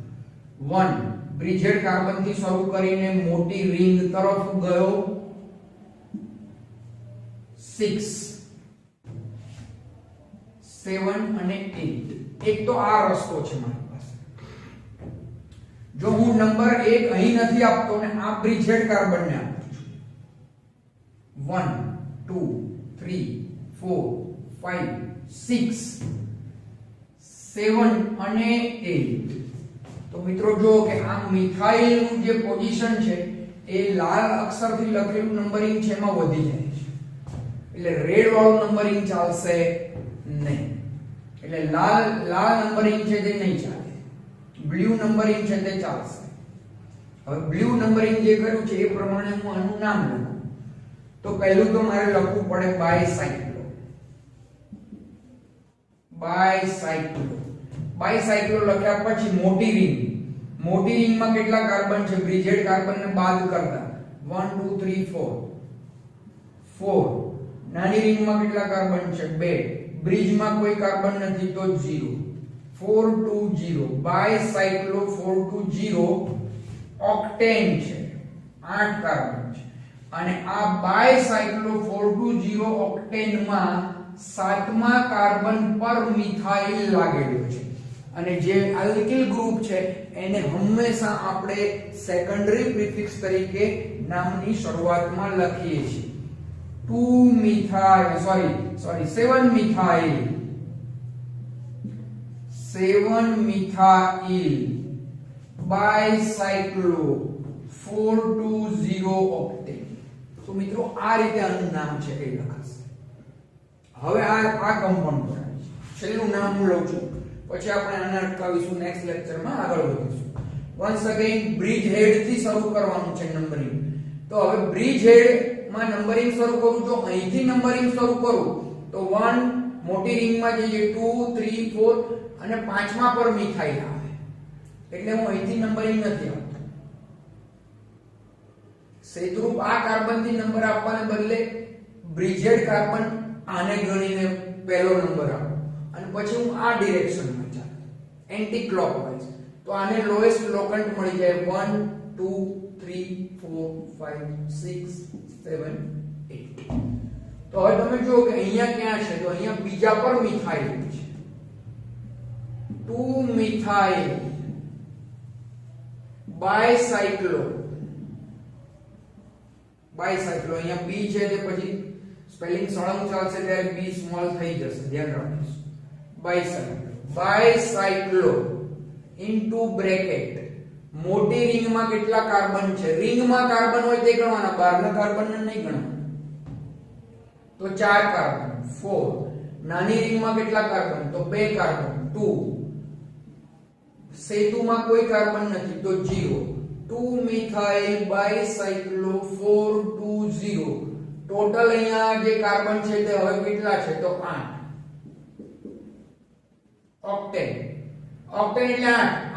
Speaker 1: 1 બ્રિજેડ કાર્બન થી શરૂ કરીને મોટી રિંગ તરફ ગયો, 6 7 અને 8. એક તો આ રસ્તો છે મારી પાસે. જો હું નંબર 1 અહીં નથી આપતો ને આ બ્રિજેડ કાર્બન ને આપું છું, 1 2 3 4 5 6 7 અને 8. તો મિત્રો જો કે આ મિથાઇલ નું જે પોઝિશન છે એ લાલ અક્ષરથી લખેલું નંબરિંગ છે એમાં વધી જાય છે. એટલે રેડ વાળું નંબરિંગ ચાલશે નહીં. એટલે લાલ નંબરિંગ છે તે નહીં ચાલે, બ્લુ નંબરિંગ છે તે ચાલશે. હવે બ્લુ નંબરિંગ જે કર્યું છે એ પ્રમાણે હું આનું નામ લખું. તો પહેલું તો મારે લખવું પડે બાયસાયક્લો. બાયસાયક્લો. બાયસાયક્લો લખ્યા પછી મોટી રિંગ. મોટી રિંગમાં કેટલા કાર્બન છે? બ્રિજેડ કાર્બન ને બાદ કરતા 1 2 3 4. 4. નાની રિંગમાં કેટલા કાર્બન છે? 2. બ્રિજમાં કોઈ કાર્બન નથી તો 0. 4 2 0. બાયસાયક્લો 4 2 0 ઓક્ટેન છે, 8 કાર્બન છે. અને આ બાયસાયક્લો 4 2 0 ઓક્ટેન માં 7મા કાર્બન પર મિથાઇલ લાગેલો છે. અને જે આલ્કિલ ગ્રુપ છે એને હંમેશા આપણે સેકન્ડરી પ્રિફિક્સ તરીકે નામની શરૂઆતમાં લખીએ છીએ. 2 methyl 7 methyl 7 methyl bicyclo 4 2 0 octane. તો મિત્રો આ રીતે આનું નામ છે એ લખાશે. હવે આ કમ્પાઉન્ડ બનાવીએ. છેલ્લું નામ હું લઉં છું, પછી આપણે આને અટકાવીશું, નેક્સ્ટ લેક્ચરમાં આગળ વધીશું. વન્સ અગેન બ્રિજ હેડ થી શરૂ કરવાનું છે નંબરિંગ. તો હવે બ્રિજ હેડ માં નંબરિંગ શરૂ કરું, જો અહીંથી નંબરિંગ શરૂ કરું તો 1 મોટી રિંગમાં જઈએ 2 3 4 અને પાંચમા પર મિથાઇલ આવે, એટલે હું અહીંથી નંબરિંગ નથી આપતો. સેદ્રુપ આ કાર્બન થી નંબર આપવાને બદલે બ્રિજેડ કાર્બન આને ગણીને પહેલો નંબર આપો અને પછી હું આ ડિરેક્શનમાં ચાલું એન્ટી ક્લોકવાઇઝ. તો આને લોએસ્ટ લોકન્ટ મળી જાય 1 2 3 4 5 6 7 8. તો હવે તમે જુઓ કે અહીંયા ક્યાં છે, તો અહીંયા બીજા પર મિથાઇલ છે, 2 મિથાઇલ બાયસાઇક્લો. અહીંયા B છે તે પછી સ્પેલિંગ સળંગ ચાલશે ત્યારે B સ્મોલ થઈ જશે, ધ્યાન રાખીશું. બાયસાઇક્લો ઇન્ટુ બ્રેકેટ. મોટી રિંગમાં કેટલા કાર્બન છે, રિંગમાં કાર્બન હોય તે ગણવાના, બહારના કાર્બનને નહીં ગણવાના. તો 4 કાર્બન 4. નાની રિંગમાં કેટલા કાર્બન, તો 2 કાર્બન 2. સેતુમાં કોઈ કાર્બન નથી તો 0. 2 મિથાઇલ બાયસાઇક્લો 4 2 0. ટોટલ અહીંયા જે કાર્બન છે તે હવે કેટલા છે, તો 8. ઓક્ટેન. ઓક્ટેન એટલે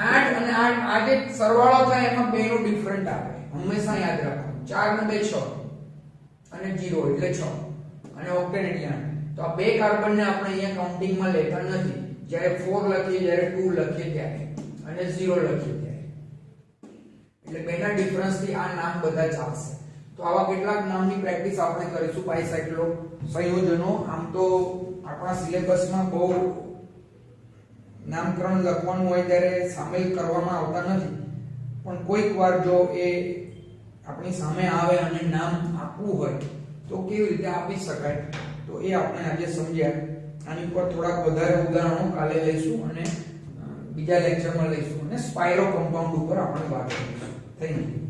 Speaker 1: 8 અને 8 આ જે સરવાળો થાય એમાં બે નો ડિફરન્ટ આવે, હંમેશા યાદ રાખો. 4 ને 2 6 અને 0 એટલે 6 અને ઓક્ટેન એટલે 8. તો આ બે કાર્બન ને આપણે અહીંયા કાઉન્ટિંગમાં લેતા નથી. જ્યારે 4 લખીએ, જ્યારે 2 લખીએ ત્યારે અને 0 લખીએ ત્યારે, એટલે બેના ડિફરન્સ થી આ નામ બધા ચાલશે. તો આવા કેટલાક નામની પ્રેક્ટિસ આપણે કરીશું બાયસાઇક્લો સંયોજનો. આમ તો આપણા સિલેબસમાં બહુ નામકરણ લખવાનું હોય ત્યારે સામેલ કરવામાં આવતા નથી, પણ કોઈક વાર જો એ આપણી સામે આવે અને નામ આપવું હોય તો કેવી રીતે આપી શકાય, તો એ આપણે આજે સમજ્યા. આની ઉપર થોડાક વધારે ઉદાહરણો કાલે લઈશું અને બીજા લેક્ચરમાં લઈશું અને સ્પાયરો કમ્પાઉન્ડ ઉપર આપણે વાત કરીશું. Thank you.